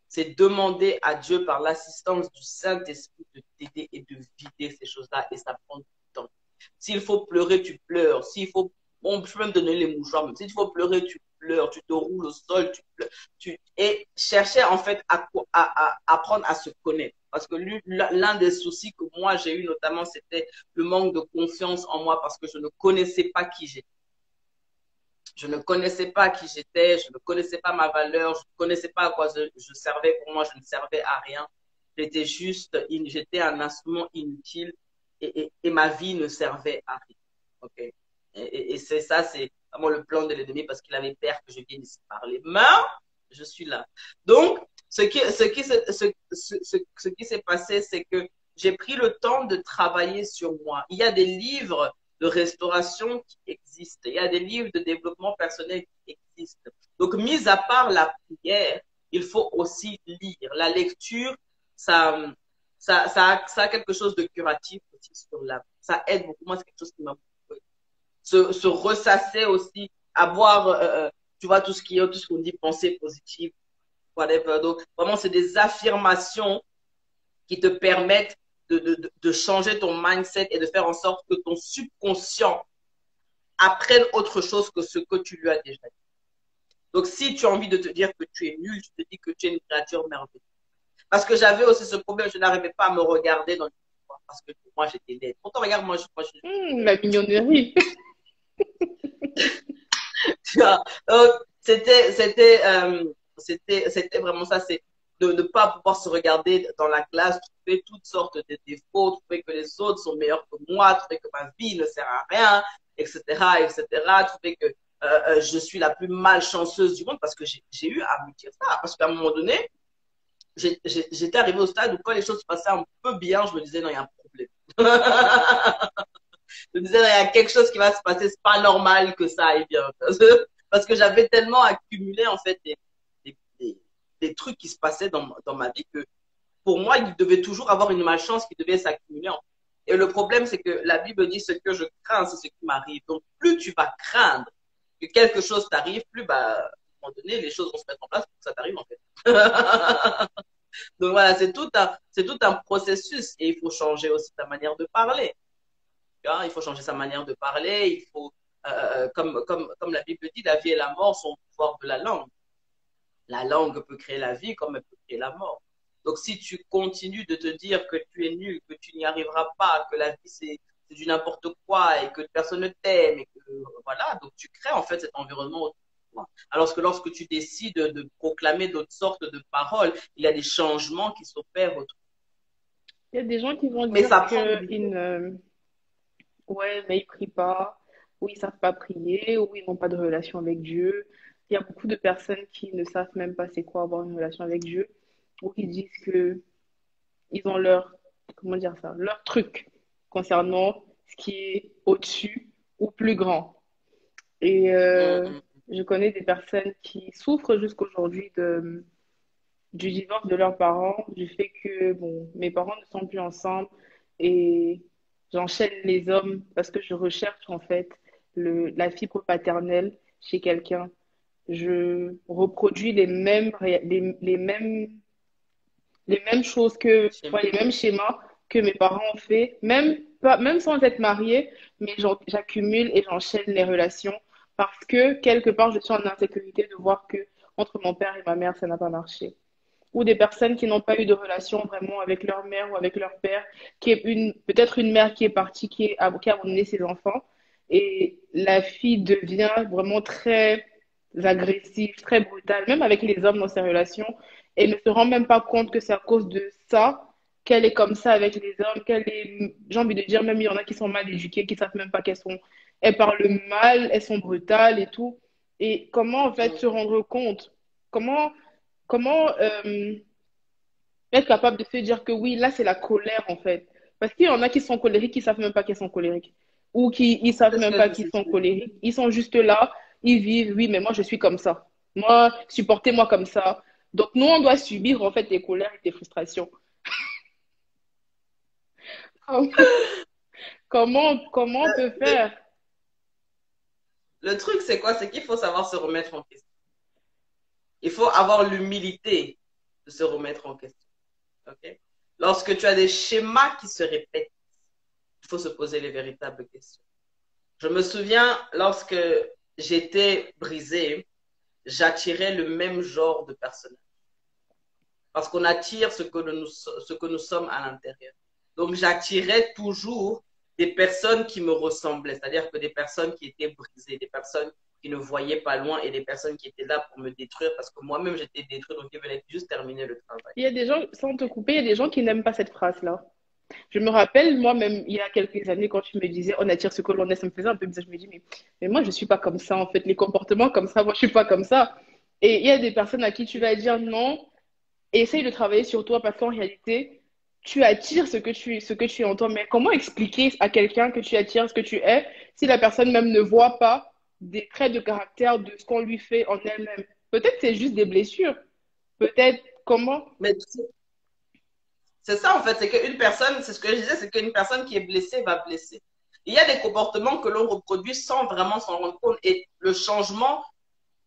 C'est demander à Dieu par l'assistance du Saint-Esprit de t'aider et de vider ces choses-là et ça prend du temps. S'il faut pleurer, tu pleures. S'il faut, bon, je peux même donner les mouchoirs, mais s'il faut pleurer, tu pleures, tu te roules au sol, tu pleures. Et chercher en fait à apprendre à se connaître. Parce que l'un des soucis que moi j'ai eu notamment, c'était le manque de confiance en moi parce que je ne connaissais pas qui j'étais. Je ne connaissais pas qui j'étais, je ne connaissais pas ma valeur, je ne connaissais pas à quoi je servais. Pour moi, je ne servais à rien. J'étais un instrument inutile et ma vie ne servait à rien. Okay? Et c'est ça, c'est vraiment le plan de l'ennemi parce qu'il avait peur que je vienne ici parler. Mais je suis là. Donc, ce qui s'est passé, c'est que j'ai pris le temps de travailler sur moi. Il y a des livres de restauration qui existent. Il y a des livres de développement personnel qui existent. Donc, mis à part la prière, il faut aussi lire. La lecture, ça a quelque chose de curatif aussi sur l'âme. Ça aide beaucoup. Moi, c'est quelque chose qui m'a beaucoup aidé. Se ressasser aussi, avoir, tu vois, tout ce qu'on dit, pensée positive, whatever. Donc, vraiment, c'est des affirmations qui te permettent de changer ton mindset et de faire en sorte que ton subconscient apprenne autre chose que ce que tu lui as déjà dit. Donc, si tu as envie de te dire que tu es nul, tu te dis que tu es une créature merveilleuse. Parce que j'avais aussi ce problème, je n'arrivais pas à me regarder dans le miroir parce que moi, j'étais laide. Pourtant, regarde, moi, je... La mignonnerie. Donc, c'était vraiment ça, c'est de ne pas pouvoir se regarder dans la classe, trouver toutes sortes de défauts, trouver que les autres sont meilleurs que moi, trouver que ma vie ne sert à rien. etc., etc., trouver que je suis la plus malchanceuse du monde parce que j'ai eu à me dire ça. Parce qu'à un moment donné, j'étais arrivée au stade où quand les choses se passaient un peu bien, je me disais, non, il y a un problème. Je me disais, il y a quelque chose qui va se passer, c'est pas normal que ça aille bien. Parce que j'avais tellement accumulé, en fait, des trucs qui se passaient dans ma vie que pour moi, il devait toujours avoir une malchance qui devait s'accumuler. Et le problème, c'est que la Bible dit ce que je crains, c'est ce qui m'arrive. Donc, plus tu vas craindre que quelque chose t'arrive, plus, bah, à un moment donné, les choses vont se mettre en place pour que ça t'arrive, en fait. Donc voilà, c'est tout un processus et il faut changer aussi ta manière de parler. Tu vois, il faut changer sa manière de parler. Il faut, comme la Bible dit, la vie et la mort sont au pouvoir de la langue. La langue peut créer la vie comme elle peut créer la mort. Donc, si tu continues de te dire que tu es nul, que tu n'y arriveras pas, que la vie c'est du n'importe quoi et que personne ne t'aime, et que voilà, donc tu crées en fait cet environnement autour de toi. Alors que lorsque tu décides de proclamer d'autres sortes de paroles, il y a des changements qui s'opèrent autour. Il y a des gens qui vont Mais dire ça prend que du ils temps. ne, ouais, mais ils prient pas, ou ils savent pas prier, ou ils n'ont pas de relation avec Dieu. Il y a beaucoup de personnes qui ne savent même pas c'est quoi avoir une relation avec Dieu, ou qui disent que ils ont leur, comment dire ça, leur truc concernant ce qui est au-dessus ou plus grand. Et Mm, mm. je connais des personnes qui souffrent jusqu'aujourd'hui du divorce de leurs parents, du fait que bon, mes parents ne sont plus ensemble et j'enchaîne les hommes parce que je recherche en fait la fibre paternelle chez quelqu'un. Je reproduis les mêmes choses que, Chez ouais, moi. les mêmes schémas que mes parents ont fait, même sans être mariée, mais j'accumule et j'enchaîne les relations parce que quelque part, je suis en insécurité de voir que entre mon père et ma mère, ça n'a pas marché. Ou des personnes qui n'ont pas eu de relation vraiment avec leur mère ou avec leur père, qui est peut-être une mère qui est partie, qui a abandonné ses enfants, et la fille devient vraiment très agressive, très brutale, même avec les hommes dans ses relations, et ne se rend même pas compte que c'est à cause de ça qu'elle est comme ça avec les hommes, j'ai envie de dire, même il y en a qui sont mal éduquées, qui savent même pas elles parlent mal, elles sont brutales et tout. Et comment en fait Mm. se rendre compte? Comment Comment être capable de se dire que oui, là, c'est la colère, en fait. Parce qu'il y en a qui sont colériques, qui savent même pas qu'ils sont colériques. Ou qui ils savent C'est ce même que pas je qu'ils sais. sont colériques. Ils sont juste là, ils vivent, oui, mais moi, je suis comme ça. Moi, supportez-moi comme ça. Donc, nous, on doit subir, en fait, tes colères et tes frustrations. Comment on peut Le, faire? le truc, c'est quoi? C'est qu'il faut savoir se remettre en question. Il faut avoir l'humilité de se remettre en question. Okay? Lorsque tu as des schémas qui se répètent, il faut se poser les véritables questions. Je me souviens, lorsque j'étais brisée, j'attirais le même genre de personnage. Parce qu'on attire ce que nous sommes à l'intérieur. Donc, j'attirais toujours des personnes qui me ressemblaient, c'est-à-dire que des personnes qui étaient brisées, des personnes qui ne voyaient pas loin et des personnes qui étaient là pour me détruire parce que moi-même j'étais détruit, donc ils venaient juste terminer le travail. Il y a des gens, sans te couper, il y a des gens qui n'aiment pas cette phrase-là. Je me rappelle, moi-même, il y a quelques années, quand tu me disais on attire ce que l'on est, ça me faisait un peu bizarre. Je me dis, mais moi, je ne suis pas comme ça, en fait. Les comportements comme ça, moi, je ne suis pas comme ça. Et il y a des personnes à qui tu vas dire non, essaye de travailler sur toi parce qu'en réalité, tu attires ce que tu es en toi. Mais comment expliquer à quelqu'un que tu attires ce que tu es si la personne même ne voit pas des traits de caractère de ce qu'on lui fait en elle-même? Peut-être c'est juste des blessures. Peut-être comment? Mais c'est ça en fait, c'est qu'une personne, c'est ce que je disais, c'est qu'une personne qui est blessée va blesser. Il y a des comportements que l'on reproduit sans vraiment s'en rendre compte et le changement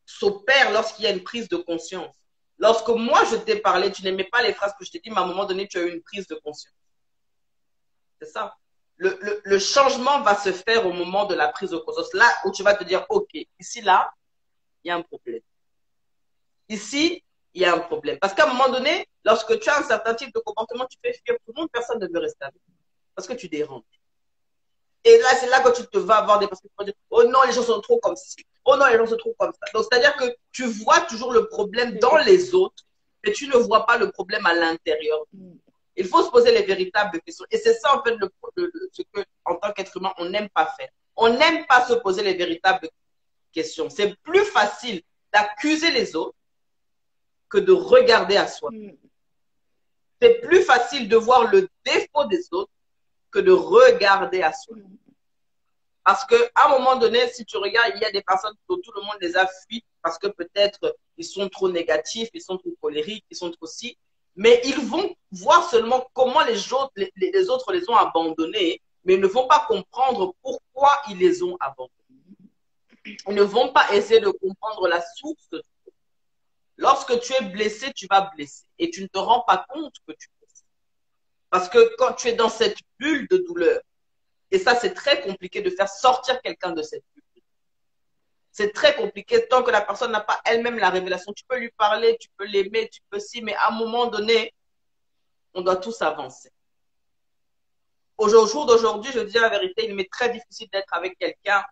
s'opère lorsqu'il y a une prise de conscience. Lorsque moi je t'ai parlé, tu n'aimais pas les phrases que je t'ai dit, mais à un moment donné, tu as eu une prise de conscience. C'est ça. Le changement va se faire au moment de la prise de conscience. Là où tu vas te dire, OK, ici, là, il y a un problème. Ici, il y a un problème. Parce qu'à un moment donné, lorsque tu as un certain type de comportement, tu fais fuir tout le monde, personne ne veut rester avec toi. Parce que tu déranges. Et là, c'est là que tu te vas avoir des personnes qui vont dire, oh non, les gens sont trop comme ci. Oh non, les gens sont trop comme ça. Donc, c'est-à-dire que tu vois toujours le problème dans les autres, mais tu ne vois pas le problème à l'intérieur. Il faut se poser les véritables questions. Et c'est ça, en fait, ce que, en tant qu'être humain, on n'aime pas faire. On n'aime pas se poser les véritables questions. C'est plus facile d'accuser les autres que de regarder à soi. C'est plus facile de voir le défaut des autres que de regarder à soi. Parce qu'à un moment donné, si tu regardes, il y a des personnes dont tout le monde les a fui parce que peut-être ils sont trop négatifs, ils sont trop colériques, ils sont trop si. Mais ils vont voir seulement comment les autres les ont abandonnés, mais ils ne vont pas comprendre pourquoi ils les ont abandonnés. Ils ne vont pas essayer de comprendre la source. Lorsque tu es blessé, tu vas blesser et tu ne te rends pas compte que tu blesses. Parce que quand tu es dans cette bulle de douleur, et ça, c'est très compliqué de faire sortir quelqu'un de cette bulle. C'est très compliqué tant que la personne n'a pas elle-même la révélation. Tu peux lui parler, tu peux l'aimer, tu peux si, mais à un moment donné, on doit tous avancer. Au jour d'aujourd'hui, je dis la vérité, il m'est très difficile d'être avec quelqu'un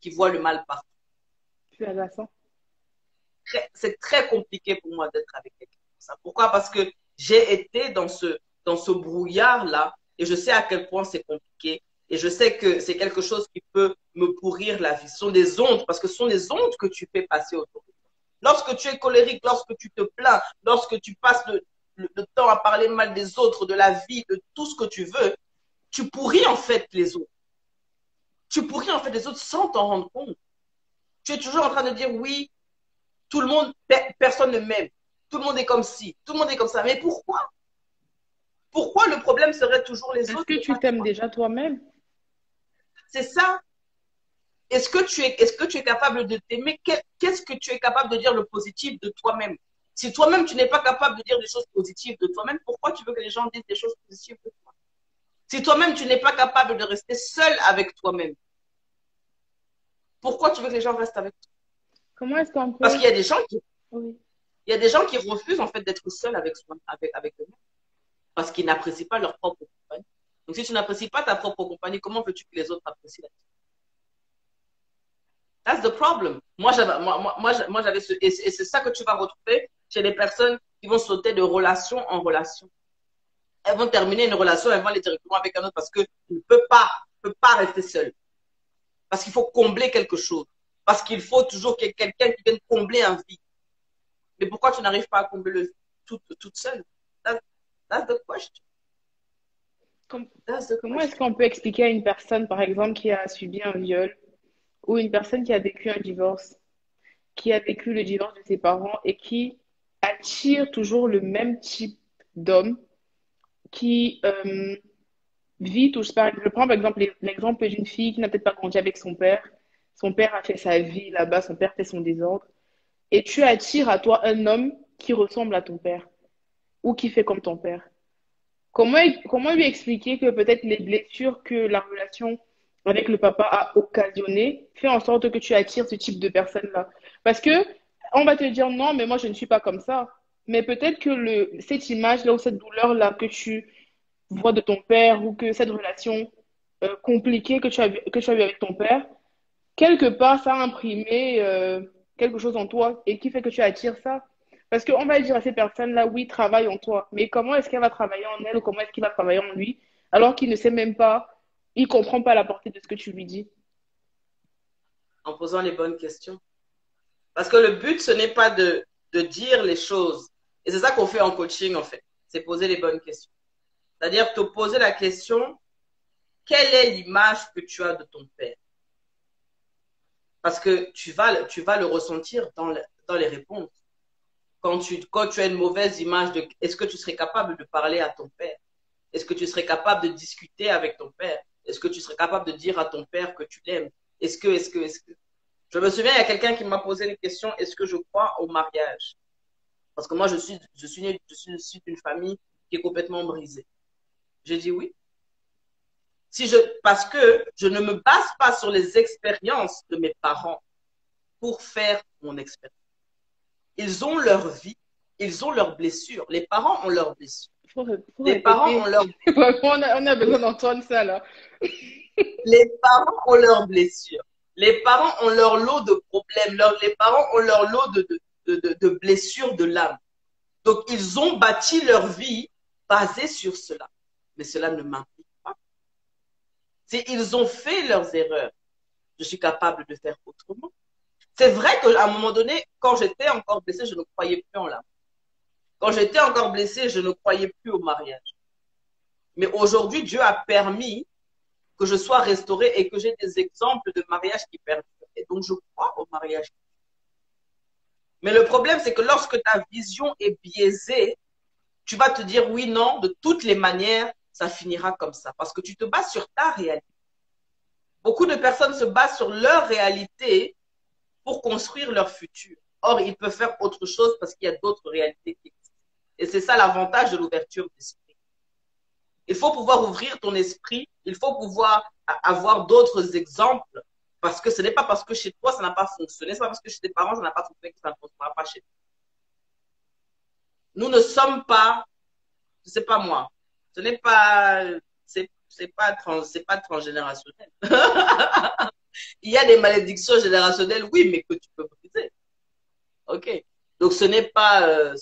qui voit le mal partout. Tu as raison. C'est très compliqué pour moi d'être avec quelqu'un comme ça. Pourquoi? Parce que j'ai été dans ce brouillard-là et je sais à quel point c'est compliqué. Et je sais que c'est quelque chose qui peut me pourrir la vie. Ce sont des ondes, parce que ce sont des ondes que tu fais passer autour de toi. Lorsque tu es colérique, lorsque tu te plains, lorsque tu passes le temps à parler mal des autres, de la vie, de tout ce que tu veux, tu pourris en fait les autres. Tu pourris en fait les autres sans t'en rendre compte. Tu es toujours en train de dire oui, tout le monde, personne ne m'aime. Tout le monde est comme ci, tout le monde est comme ça. Mais pourquoi? Pourquoi le problème serait toujours les autres? Est-ce que tu t'aimes déjà toi-même? C'est ça. Est-ce que tu es capable de t'aimer? Qu'est-ce que tu es capable de dire le positif de toi-même? Si toi-même, tu n'es pas capable de dire des choses positives de toi-même, pourquoi tu veux que les gens disent des choses positives de toi? Si toi-même, tu n'es pas capable de rester seul avec toi-même, pourquoi tu veux que les gens restent avec toi? Comment est-ce qu'on Parce peut... qu'il y a des gens qui, Oui. il y a des gens qui refusent en fait d'être seuls avec eux-mêmes parce qu'ils n'apprécient pas leur propre compagnie. Donc, si tu n'apprécies pas ta propre compagnie, comment veux-tu que les autres apprécient la tienne? That's the problem. Moi, j'avais et c'est ça que tu vas retrouver chez les personnes qui vont sauter de relation en relation. Elles vont terminer une relation, elles vont aller directement avec un autre parce que tu ne peux pas rester seul. Parce qu'il faut combler quelque chose. Parce qu'il faut toujours qu'il y ait quelqu'un qui vienne combler un vide. Mais pourquoi tu n'arrives pas à combler le vide toute seule? That's the question. That's the Comment est-ce question. qu'on peut expliquer à une personne, par exemple, qui a subi un viol ou une personne qui a vécu un divorce, qui a vécu le divorce de ses parents et qui attire toujours le même type d'homme qui vit tout. Je prends par exemple l'exemple d'une fille qui n'a peut-être pas grandi avec son père. Son père a fait sa vie là-bas, son père fait son désordre. Et tu attires à toi un homme qui ressemble à ton père ou qui fait comme ton père. Comment lui expliquer que peut-être les blessures que la relation avec le papa a occasionnées fait en sorte que tu attires ce type de personne-là? Parce que on va te dire non, mais moi je ne suis pas comme ça. Mais peut-être que cette image-là ou cette douleur-là que tu vois de ton père ou que cette relation compliquée que tu as eu avec ton père, quelque part, ça a imprimé quelque chose en toi et qui fait que tu attires ça. Parce qu'on va dire à ces personnes-là, oui, travaille en toi. Mais comment est-ce qu'elle va travailler en elle ou comment est-ce qu'il va travailler en lui alors qu'il ne sait même pas, il ne comprend pas la portée de ce que tu lui dis. En posant les bonnes questions. Parce que le but, ce n'est pas de dire les choses. Et c'est ça qu'on fait en coaching, en fait. C'est poser les bonnes questions. C'est-à-dire te poser la question, quelle est l'image que tu as de ton père? Parce que tu vas le ressentir dans les réponses. Quand tu as une mauvaise image de, est-ce que tu serais capable de parler à ton père? Est-ce que tu serais capable de discuter avec ton père? Est-ce que tu serais capable de dire à ton père que tu l'aimes? Est-ce que... Je me souviens, il y a quelqu'un qui m'a posé une question, est-ce que je crois au mariage? Parce que moi, je suis issue d'une famille qui est complètement brisée. J'ai dit oui. Parce que je ne me base pas sur les expériences de mes parents pour faire mon expérience. Ils ont leur vie, ils ont leurs blessures. Les parents ont leurs blessures. Faut Les parents ont répéter. leurs On a besoin d'entendre ça, là. Les parents ont leurs blessures. Les parents ont leur lot de problèmes. Les parents ont leur lot de blessures de l'âme. Donc, ils ont bâti leur vie basée sur cela. Mais cela ne m'implique pas. Ils ont fait leurs erreurs. je suis capable de faire autrement. C'est vrai qu'à un moment donné, quand j'étais encore blessée, je ne croyais plus en l'amour. Quand j'étais encore blessée, je ne croyais plus au mariage. Mais aujourd'hui, Dieu a permis que je sois restaurée et que j'ai des exemples de mariage qui perdurent. Et donc, je crois au mariage. Mais le problème, c'est que lorsque ta vision est biaisée, tu vas te dire oui, non, de toutes les manières, ça finira comme ça. Parce que tu te bases sur ta réalité. Beaucoup de personnes se basent sur leur réalité pour construire leur futur. Or, ils peuvent faire autre chose parce qu'il y a d'autres réalités qui existent. Et c'est ça l'avantage de l'ouverture d'esprit. Il faut pouvoir ouvrir ton esprit, il faut pouvoir avoir d'autres exemples, parce que ce n'est pas parce que chez toi ça n'a pas fonctionné, ce n'est pas parce que chez tes parents ça n'a pas fonctionné que ça ne fonctionnera pas chez toi. Nous ne sommes pas, je ne sais pas moi, ce n'est pas, c'est pas transgénérationnel. Il y a des malédictions générationnelles, oui, mais que tu peux briser. Ok. Donc ce n'est pas,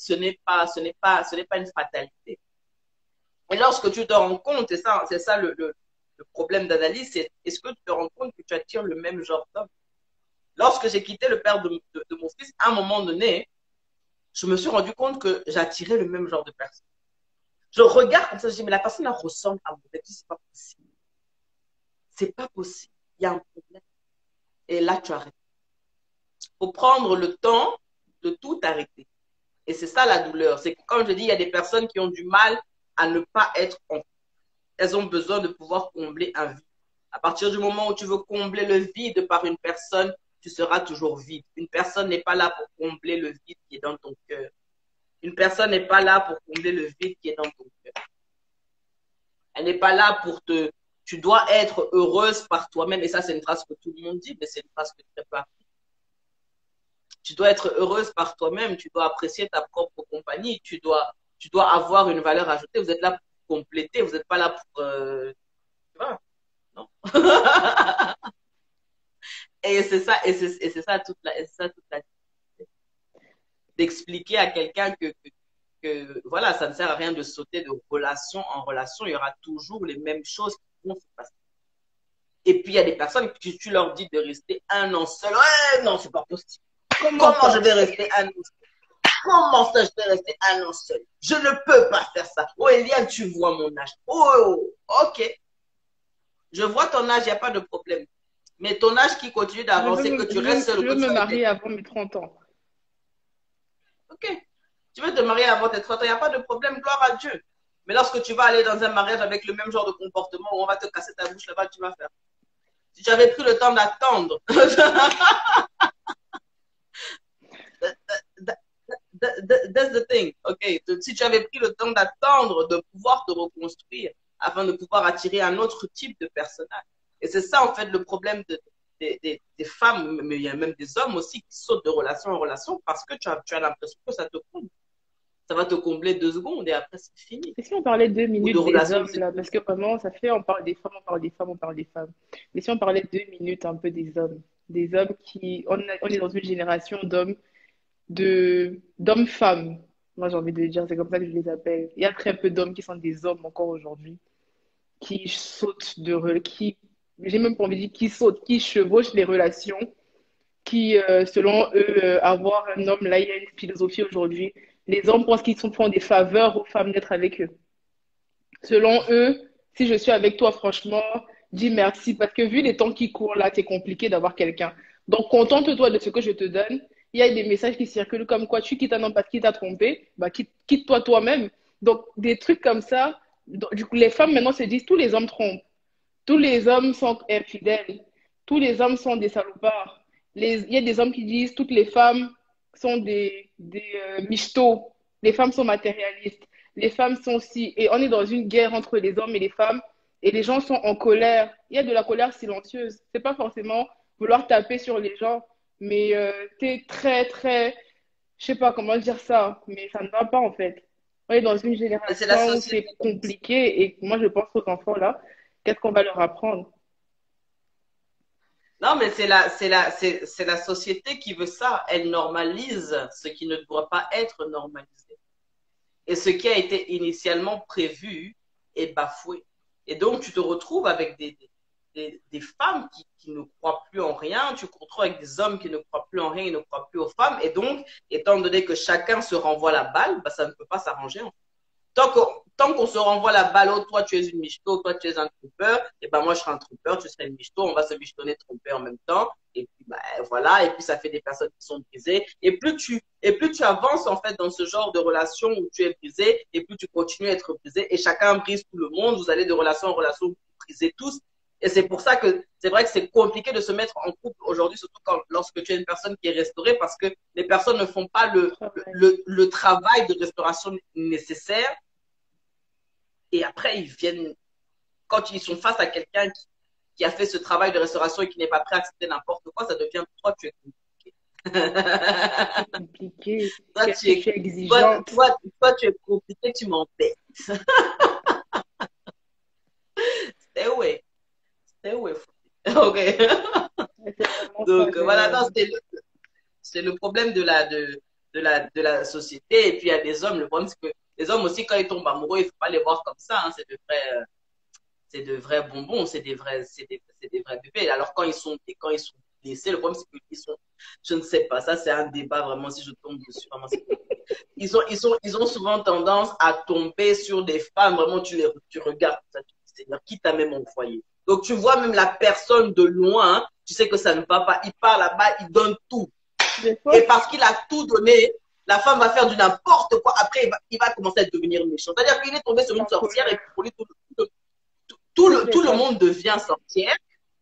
une fatalité. Et lorsque tu te rends compte, c'est ça le problème d'analyse, c'est est-ce que tu te rends compte que tu attires le même genre d'homme? Lorsque j'ai quitté le père de mon fils, à un moment donné, je me suis rendu compte que j'attirais le même genre de personne. Je regarde comme ça, je dis, mais la personne elle ressemble à mon fils, c'est pas possible. C'est pas possible. Il y a un problème. Et là, tu arrêtes. Il faut prendre le temps de tout arrêter. Et c'est ça la douleur. C'est que, comme je dis, il y a des personnes qui ont du mal à ne pas être en couple. Elles ont besoin de pouvoir combler un vide. À partir du moment où tu veux combler le vide par une personne, tu seras toujours vide. Une personne n'est pas là pour combler le vide qui est dans ton cœur. Une personne n'est pas là pour combler le vide qui est dans ton cœur. Elle n'est pas là pour te... Tu dois être heureuse par toi-même. Et ça, c'est une phrase que tout le monde dit, mais c'est une phrase que tu n'as pas appris. Tu dois être heureuse par toi-même. Tu dois apprécier ta propre compagnie. Tu dois avoir une valeur ajoutée. Vous êtes là pour compléter. Vous n'êtes pas là pour... tu vois, non. Et c'est ça, c'est ça toute la d'expliquer à quelqu'un que voilà, ça ne sert à rien de sauter de relation en relation. Il y aura toujours les mêmes choses qui vont se passer. Et puis il y a des personnes que tu leur dis de rester un an seul. Ouais, non, c'est pas possible. Comment je vais rester un an seul? Comment ça, je vais rester un an seul? Je ne peux pas faire ça. Oh, Eliane, tu vois mon âge. Oh, ok. Je vois ton âge, il n'y a pas de problème. Mais ton âge qui continue d'avancer, que tu restes seul. Je veux me marier avant mes 30 ans. Ok. Tu veux te marier avant tes 30 ans, il n'y a pas de problème, gloire à Dieu. Mais lorsque tu vas aller dans un mariage avec le même genre de comportement où on va te casser ta bouche là-bas, tu vas faire. Si tu avais pris le temps d'attendre, that's the thing, ok. Si tu avais pris le temps d'attendre, de pouvoir te reconstruire afin de pouvoir attirer un autre type de personnage. Et c'est ça, en fait, le problème des femmes, mais il y a même des hommes aussi qui sautent de relation en relation parce que tu as l'impression que ça te comble. Ça va te combler 2 secondes et après, c'est fini. Et si on parlait 2 minutes Ou de des relation, hommes, là, parce que vraiment, ça fait, on parle des femmes, on parle des femmes, on parle des femmes. Mais si on parlait 2 minutes un peu des hommes qui, on est dans une génération d'hommes-femmes. Moi, j'ai envie de dire, c'est comme ça que je les appelle. Il y a très peu d'hommes qui sont des hommes encore aujourd'hui, qui sautent qui, j'ai même pas envie de dire qui sautent, qui chevauchent les relations, qui, selon eux, avoir un homme, là, il y a une philosophie aujourd'hui. Les hommes pensent qu'ils font des faveurs aux femmes d'être avec eux. Selon eux, si je suis avec toi, franchement, dis merci. Parce que vu les temps qui courent là, c'est compliqué d'avoir quelqu'un. Donc, contente-toi de ce que je te donne. Il y a des messages qui circulent comme quoi tu quittes un homme parce qu'il t'a trompé. Bah, quitte-toi toi-même. Donc, des trucs comme ça. Du coup, les femmes maintenant se disent tous les hommes trompent. Tous les hommes sont infidèles. Tous les hommes sont des salopards. Il y a des hommes qui disent toutes les femmes sont des michtos. Les femmes sont matérialistes. Les femmes sont si. Et on est dans une guerre entre les hommes et les femmes. Et les gens sont en colère. Il y a de la colère silencieuse. C'est pas forcément vouloir taper sur les gens, mais t'es très, très. Je sais pas comment dire ça, mais ça ne va pas en fait. On est dans une c'est la génération où c'est société. compliqué. Et moi, je pense aux enfants là. Qu'est-ce qu'on va leur apprendre? Non, mais c'est la société qui veut ça. Elle normalise ce qui ne doit pas être normalisé. Et ce qui a été initialement prévu est bafoué. Et donc, tu te retrouves avec des femmes qui ne croient plus en rien, tu te retrouves avec des hommes qui ne croient plus en rien, ils ne croient plus aux femmes. Et donc, étant donné que chacun se renvoie la balle, bah, ça ne peut pas s'arranger. Tant qu'on se renvoie la balle, oh, toi tu es une michto, toi tu es un trooper, et ben moi je serai un trooper, tu seras une michto, on va se michetonner tromper en même temps, et puis ben, voilà, et puis ça fait des personnes qui sont brisées, et plus tu avances en fait dans ce genre de relation où tu es brisé, et plus tu continues à être brisé, et chacun brise tout le monde, vous allez de relation en relation, vous brisez tous, et c'est pour ça que c'est vrai que c'est compliqué de se mettre en couple aujourd'hui, surtout lorsque tu es une personne qui est restaurée, parce que les personnes ne font pas le travail de restauration nécessaire. Et après, ils viennent, quand ils sont face à quelqu'un qui a fait ce travail de restauration et qui n'est pas prêt à accepter n'importe quoi, ça devient, toi, tu es compliqué. C'est compliqué. toi, Qu'est-ce tu que es, tu es exigeante? toi, tu es compliqué, tu m'embêtes. Stay away. Stay away from me. OK. Ouais, c'est vraiment ça. Donc, voilà, non, c'est le problème de la société. Et puis, il y a des hommes, le problème, c'est que les hommes aussi, quand ils tombent amoureux, il ne faut pas les voir comme ça. Hein, c'est de vrais bonbons, c'est des vrais bébés. Alors quand ils sont blessés, le problème c'est qu'ils sont, je ne sais pas, ça c'est un débat vraiment si je tombe dessus, vraiment c'est compliqué. Ils ont souvent tendance à tomber sur des femmes, vraiment tu regardes ça, tu dis, Seigneur, qui t'a même envoyé. Donc tu vois même la personne de loin, hein, tu sais que ça ne va pas. Il part là-bas, il donne tout. Des fois, Et parce qu'il a tout donné, la femme va faire du n'importe quoi. Après, il va commencer à devenir méchant. C'est-à-dire qu'il est tombé sur c'est une en sorcière et colère. pour lui, Moi, je l'ai tout le pas. monde devient sorcière.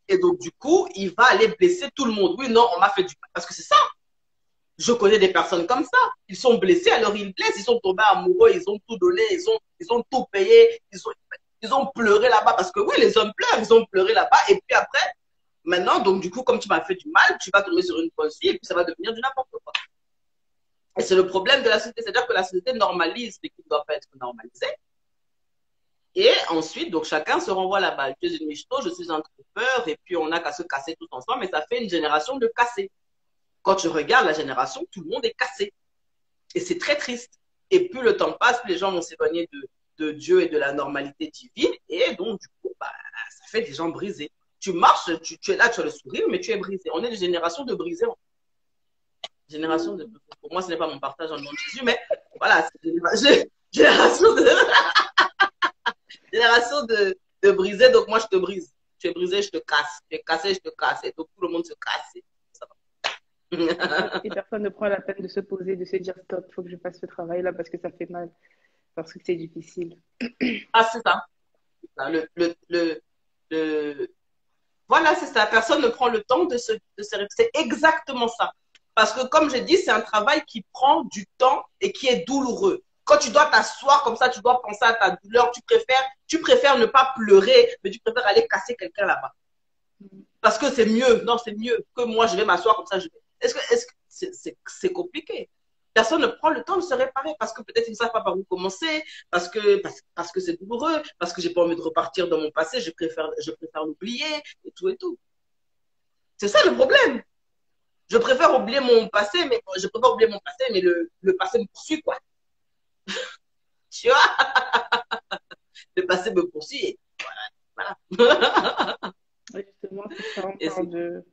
Et donc, du coup, il va aller blesser tout le monde. Oui, non, on m'a fait du mal. Parce que c'est ça. Je connais des personnes comme ça. Ils sont blessés, alors ils blessent. Ils sont tombés amoureux, ils ont tout donné, ils ont tout payé. Ils ont pleuré là-bas. Parce que oui, les hommes pleurent, ils ont pleuré là-bas. Et puis après, maintenant, donc du coup, comme tu m'as fait du mal, tu vas tomber sur une bonne fille et puis ça va devenir du n'importe quoi. Et c'est le problème de la société. C'est-à-dire que la société normalise ce qui ne doit pas être normalisé. Et ensuite, donc chacun se renvoie la balle. Tu es une michto, je suis un trompeur, et puis on n'a qu'à se casser tous ensemble, mais ça fait une génération de cassés. Quand tu regardes la génération, tout le monde est cassé. Et c'est très triste. Et plus le temps passe, plus les gens vont s'éloigner de Dieu et de la normalité divine, et donc du coup, bah, ça fait des gens brisés. Tu marches, tu es là, tu as le sourire, mais tu es brisé. On est une génération de brisés. Génération de... Pour moi, ce n'est pas mon partage en nom de Jésus, mais voilà, c'est une génération de... génération de briser, donc moi je te brise. Tu es brisé, je te casse. Tu es cassé, je te casse. Et donc tout le monde se casse. Ça Et va. personne ne prend la peine de se poser, de se dire stop, il faut que je fasse ce travail-là parce que ça fait mal, parce que c'est difficile. Ah, c'est ça. Le... Voilà, c'est ça. Personne ne prend le temps de se... C'est exactement ça. Parce que comme j'ai dit, c'est un travail qui prend du temps et qui est douloureux. Quand tu dois t'asseoir comme ça, tu dois penser à ta douleur, tu préfères ne pas pleurer, mais tu préfères aller casser quelqu'un là-bas. Parce que c'est mieux. Non, c'est mieux que moi, je vais m'asseoir comme ça. Est-ce que c'est compliqué? Personne ne prend le temps de se réparer parce que peut-être ils ne savent pas par où commencer, parce que c'est douloureux, parce que j'ai pas envie de repartir dans mon passé, je préfère l'oublier et tout et tout. C'est ça le problème. Je préfère oublier mon passé, mais je préfère oublier mon passé, mais le passé me poursuit, quoi. Tu vois, le passé me poursuit et voilà. Et justement, c'est ça, on Et parle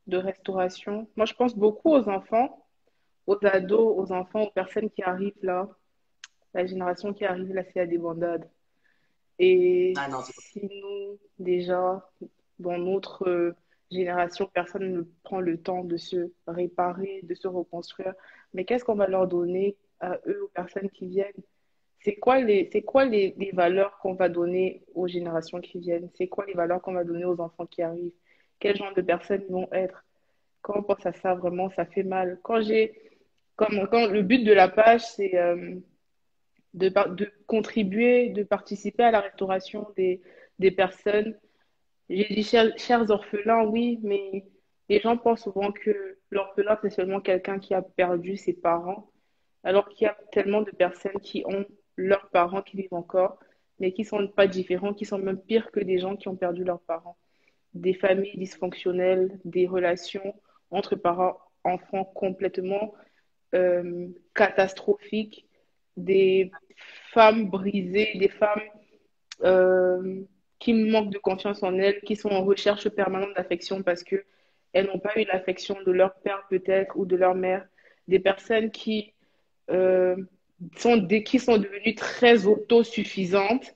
de restauration. Moi, je pense beaucoup aux enfants, aux ados, aux enfants, aux personnes qui arrivent là. La génération qui arrive là, c'est la débandade. Et ah non, si nous, déjà, dans notre génération, personne ne prend le temps de se réparer, de se reconstruire, mais qu'est-ce qu'on va leur donner à eux, aux personnes qui viennent? C'est quoi les valeurs qu'on va donner aux générations qui viennent? C'est quoi les valeurs qu'on va donner aux enfants qui arrivent? Quel genre de personnes ils vont être? Quand on pense à ça, vraiment, ça fait mal. Quand le but de la page, c'est de contribuer, de participer à la restauration des personnes. J'ai dit chers orphelins, oui, mais les gens pensent souvent que l'orphelin, c'est seulement quelqu'un qui a perdu ses parents, alors qu'il y a tellement de personnes qui ont leurs parents qui vivent encore, mais qui sont pas différents, qui sont même pires que des gens qui ont perdu leurs parents. Des familles dysfonctionnelles, des relations entre parents, enfants complètement catastrophiques, des femmes brisées, des femmes euh, qui manquent de confiance en elles, qui sont en recherche permanente d'affection parce que elles n'ont pas eu l'affection de leur père peut-être ou de leur mère. Des personnes euh, qui sont devenues très autosuffisantes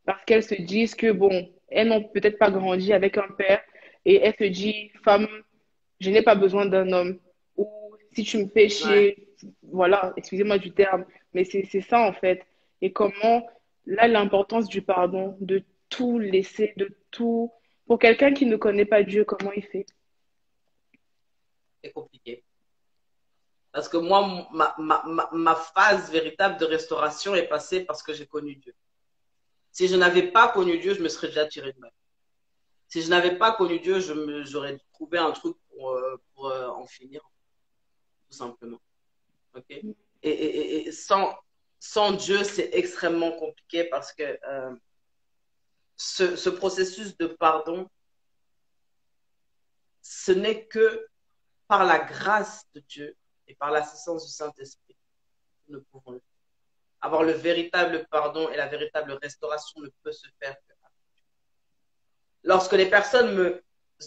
parce qu'elles se disent que, bon, elles n'ont peut-être pas grandi avec un père et elles se disent, femme, je n'ai pas besoin d'un homme. Ou si tu me fais Ouais, chier, voilà, excusez-moi du terme, mais c'est ça en fait. Et comment, là, l'importance du pardon, de tout laisser, de tout. Pour quelqu'un qui ne connaît pas Dieu, comment il fait? c'est compliqué. Parce que moi, ma phase véritable de restauration est passée parce que j'ai connu Dieu. Si je n'avais pas connu Dieu, je me serais déjà tiré de ma vie. Si je n'avais pas connu Dieu, j'aurais trouvé un truc pour en finir, tout simplement. Okay? Et sans Dieu, c'est extrêmement compliqué parce que ce processus de pardon, ce n'est que par la grâce de Dieu et par l'assistance du Saint-Esprit que nous pouvons le faire. Avoir le véritable pardon et la véritable restauration ne peut se faire que lorsque les personnes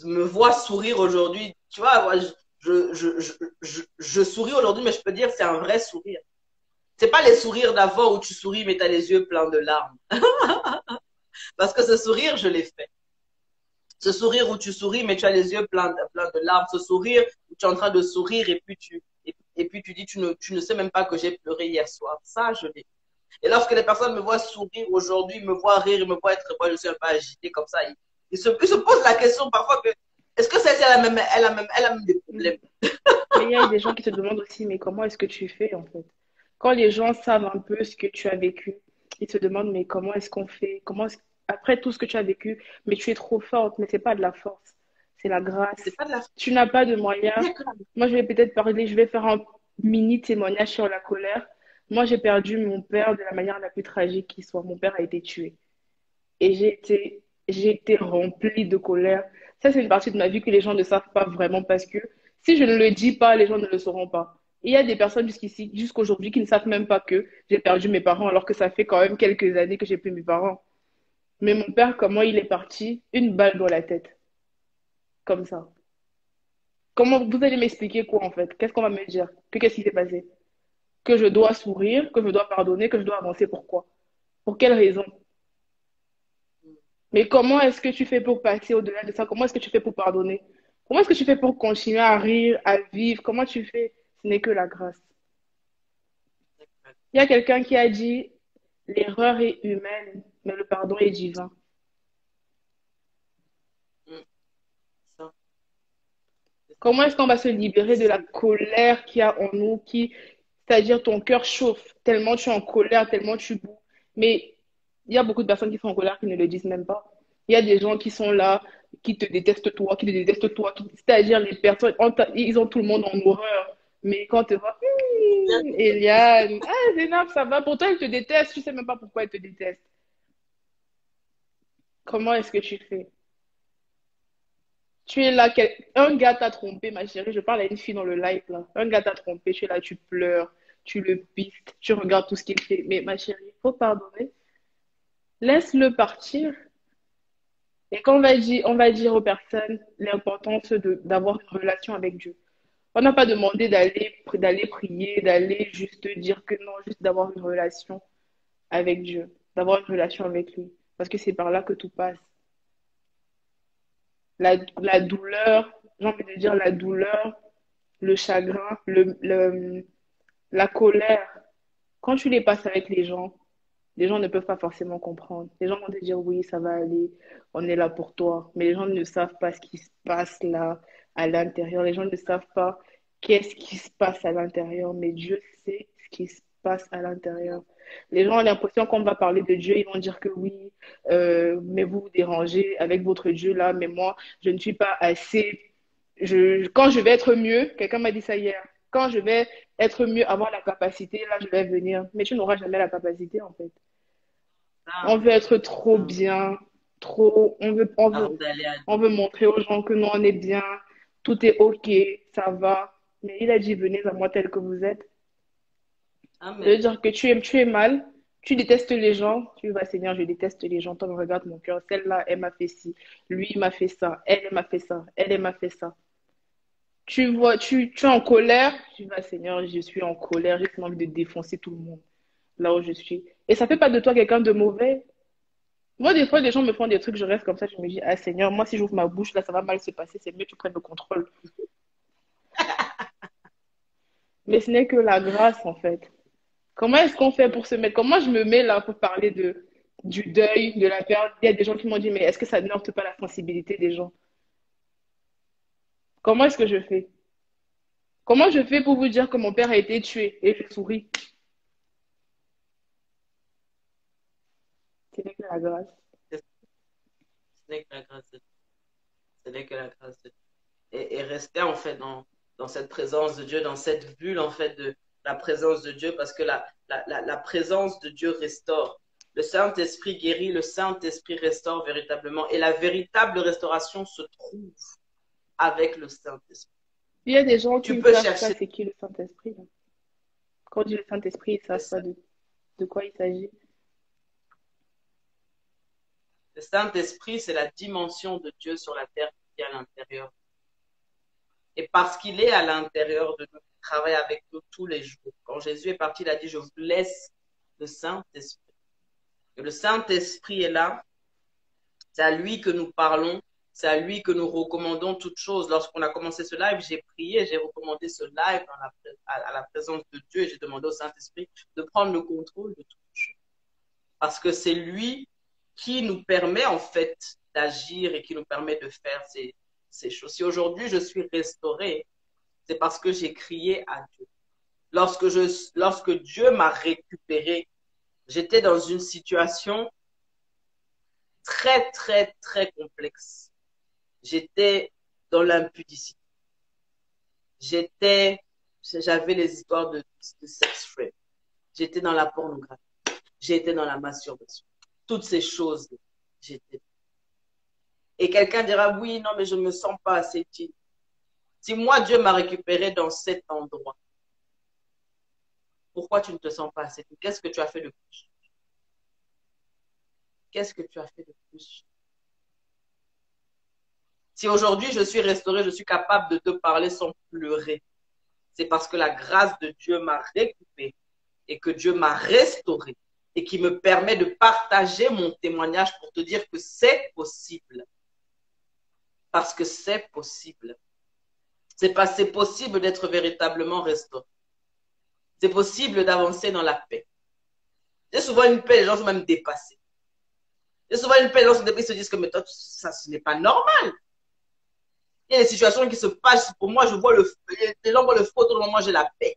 me voient sourire aujourd'hui. Tu vois, moi, je souris aujourd'hui, mais je peux dire que c'est un vrai sourire. C'est pas les sourires d'avant où tu souris mais tu as les yeux pleins de larmes. Parce que ce sourire, je l'ai fait. Ce sourire où tu souris mais tu as les yeux pleins de larmes. Ce sourire où tu es en train de sourire et puis tu dis tu ne sais même pas que j'ai pleuré hier soir. Ça, je l'ai. Et lorsque les personnes me voient sourire aujourd'hui, me voient rire, me voient être, moi je suis un peu agité comme ça, ils se posent la question parfois que est-ce que celle-ci elle a même des problèmes. Mais il y a des gens qui se demandent aussi, mais comment est-ce que tu fais en fait? Quand les gens savent un peu ce que tu as vécu, ils se demandent, mais comment est-ce qu'on fait? Après tout ce que tu as vécu, mais tu es trop forte, mais c'est pas de la force, c'est la grâce. C'est pas de la Tu n'as pas de moyens. Moi, je vais peut-être parler, je vais faire un mini témoignage sur la colère. Moi, j'ai perdu mon père de la manière la plus tragique qui soit. Mon père a été tué. Et j'ai été remplie de colère. Ça, c'est une partie de ma vie que les gens ne savent pas vraiment parce que si je ne le dis pas, les gens ne le sauront pas. Il y a des personnes jusqu'ici, jusqu'aujourd'hui, qui ne savent même pas que j'ai perdu mes parents alors que ça fait quand même quelques années que j'ai plus mes parents. Mais mon père, comment il est parti? Une balle dans la tête. Comme ça. Comment vous allez m'expliquer quoi en fait? Qu'est-ce qu'on va me dire? Qu'est-ce qui s'est passé? Que je dois sourire, que je dois pardonner, que je dois avancer. Pourquoi? Pour quelle raison? Mais comment est-ce que tu fais pour passer au-delà de ça? Comment est-ce que tu fais pour pardonner? Comment est-ce que tu fais pour continuer à rire, à vivre? Comment tu fais? Ce n'est que la grâce. Il y a quelqu'un qui a dit, l'erreur est humaine, mais le pardon est divin. ça. Comment est-ce qu'on va se libérer de la colère qu'il y a en nous, c'est-à-dire ton cœur chauffe, tellement tu es en colère, tellement tu boues. Mais il y a beaucoup de personnes qui sont en colère qui ne le disent même pas. Il y a des gens qui sont là, qui te détestent toi, qui te détestent toi, c'est-à-dire les personnes, ils ont tout le monde en horreur. Mais quand tu vois, Eliane, ah, Zénab, ça va, pourtant ils te détestent, tu sais même pas pourquoi ils te détestent. Comment est-ce que tu fais? Tu es là, un gars t'a trompé, ma chérie. Je parle à une fille dans le live, là. Un gars t'a trompé, tu es là, tu pleures, tu le pistes, tu regardes tout ce qu'il fait. Mais ma chérie, il faut pardonner. Laisse-le partir. Et on va dire aux personnes l'importance d'avoir une relation avec Dieu. On n'a pas demandé d'aller prier, d'aller juste dire que non, juste d'avoir une relation avec Dieu, d'avoir une relation avec lui. Parce que c'est par là que tout passe. La douleur, j'ai envie de dire la douleur, le chagrin, la colère, quand tu les passes avec les gens ne peuvent pas forcément comprendre. Les gens vont te dire oui, ça va aller, on est là pour toi. Mais les gens ne savent pas ce qui se passe là, à l'intérieur. Les gens ne savent pas qu'est-ce qui se passe à l'intérieur. Mais Dieu sait ce qui se passe à l'intérieur. Les gens ont l'impression qu'on va parler de Dieu, ils vont dire que oui, mais vous vous dérangez avec votre Dieu là, mais moi, je ne suis pas assez quand je vais être mieux, quelqu'un m'a dit ça hier, quand je vais être mieux, avoir la capacité, là, je vais venir. Mais tu n'auras jamais la capacité, en fait. On veut être trop Ça. bien, trop, Avant d'aller à on Dieu. veut montrer aux gens que nous, on est bien, tout est OK, ça va. Mais il a dit, venez à moi tel que vous êtes. Ça veut Amen. dire que tu es mal, Tu détestes les gens, tu vas, Seigneur, je déteste les gens. Toi, regarde mon cœur. Celle-là, elle m'a fait ci. Lui, il m'a fait ça. Elle m'a fait ça. Elle m'a fait ça. Tu vois, tu es en colère. Tu vas, Seigneur, je suis en colère. J'ai envie de défoncer tout le monde là où je suis. Et ça fait pas de toi quelqu'un de mauvais. Moi, des fois, les gens me font des trucs, je reste comme ça, je me dis, ah Seigneur, moi, si j'ouvre ma bouche, là, ça va mal se passer. C'est mieux que tu prennes le contrôle. Mais ce n'est que la grâce, en fait. Comment est-ce qu'on fait pour se mettre? Comment je me mets là pour parler du deuil, de la perte? Il y a des gens qui m'ont dit, mais est-ce que ça ne heurte pas la sensibilité des gens? Comment est-ce que je fais? Comment je fais pour vous dire que mon père a été tué? Et je souris. C'est que la grâce. Ce n'est que la grâce de Dieu. Ce n'est que la grâce de Dieu. Et rester en fait dans cette présence de Dieu, dans cette bulle en fait de la présence de Dieu, parce que la présence de Dieu restaure. Le Saint-Esprit guérit, le Saint-Esprit restaure véritablement. Et la véritable restauration se trouve avec le Saint-Esprit. Il y a des gens qui Tu ne peux savent pas chercher. c'est qui le Saint-Esprit, là. Quand on dit le Saint-Esprit, ils ne savent pas de quoi il s'agit. Le Saint-Esprit, c'est la dimension de Dieu sur la terre qui est à l'intérieur. Et parce qu'il est à l'intérieur de nous, il travaille avec nous tous les jours. Quand Jésus est parti, il a dit, je vous laisse le Saint-Esprit. Et le Saint-Esprit est là. C'est à lui que nous parlons. C'est à lui que nous recommandons toutes choses. Lorsqu'on a commencé ce live, j'ai prié, j'ai recommandé ce live à la présence de Dieu et j'ai demandé au Saint-Esprit de prendre le contrôle de toutes choses. Parce que c'est lui qui nous permet en fait d'agir et qui nous permet de faire ces choses. Si aujourd'hui je suis restaurée, c'est parce que j'ai crié à Dieu. Lorsque Dieu m'a récupéré, j'étais dans une situation très, très, très complexe. J'étais dans l'impudicité. J'avais les histoires de sex frame. J'étais dans la pornographie. J'étais dans la masturbation. Toutes ces choses, j'étais. Et quelqu'un dira, oui, non, mais je ne me sens pas assez digne. Si moi, Dieu m'a récupéré dans cet endroit, pourquoi tu ne te sens pas assez digne? Qu'est-ce que tu as fait de plus? Qu'est-ce que tu as fait de plus? Si aujourd'hui je suis restaurée, je suis capable de te parler sans pleurer, c'est parce que la grâce de Dieu m'a récupérée et que Dieu m'a restaurée et qui me permet de partager mon témoignage pour te dire que c'est possible. Parce que c'est possible. C'est possible d'être véritablement restauré. C'est possible d'avancer dans la paix. J'ai souvent une paix, les gens sont même dépassés. J'ai souvent une paix, les gens sont dépassés, ils se disent que mais toi, ça, ce n'est pas normal. Il y a des situations qui se passent. Pour moi, les gens voient le feu autour de moi, j'ai la paix.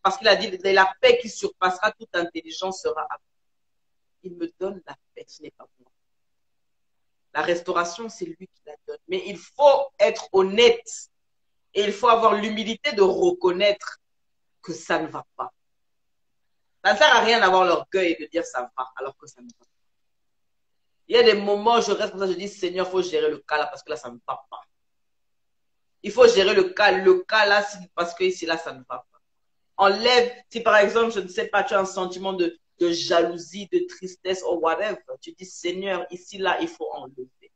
Parce qu'il a dit, la paix qui surpassera toute intelligence sera à vous. Il me donne la paix, ce n'est pas moi. La restauration, c'est lui qui la donne. Mais il faut être honnête et il faut avoir l'humilité de reconnaître que ça ne va pas. Ça ne sert à rien d'avoir l'orgueil de dire ça va alors que ça ne va pas. Il y a des moments où je reste comme ça, je dis Seigneur, il faut gérer le cas là parce que là, ça ne va pas. Il faut gérer le cas là parce que ici, là, ça ne va pas. Enlève, si par exemple, je ne sais pas, tu as un sentiment de jalousie, de tristesse ou whatever, tu dis Seigneur, ici, là, il faut enlever.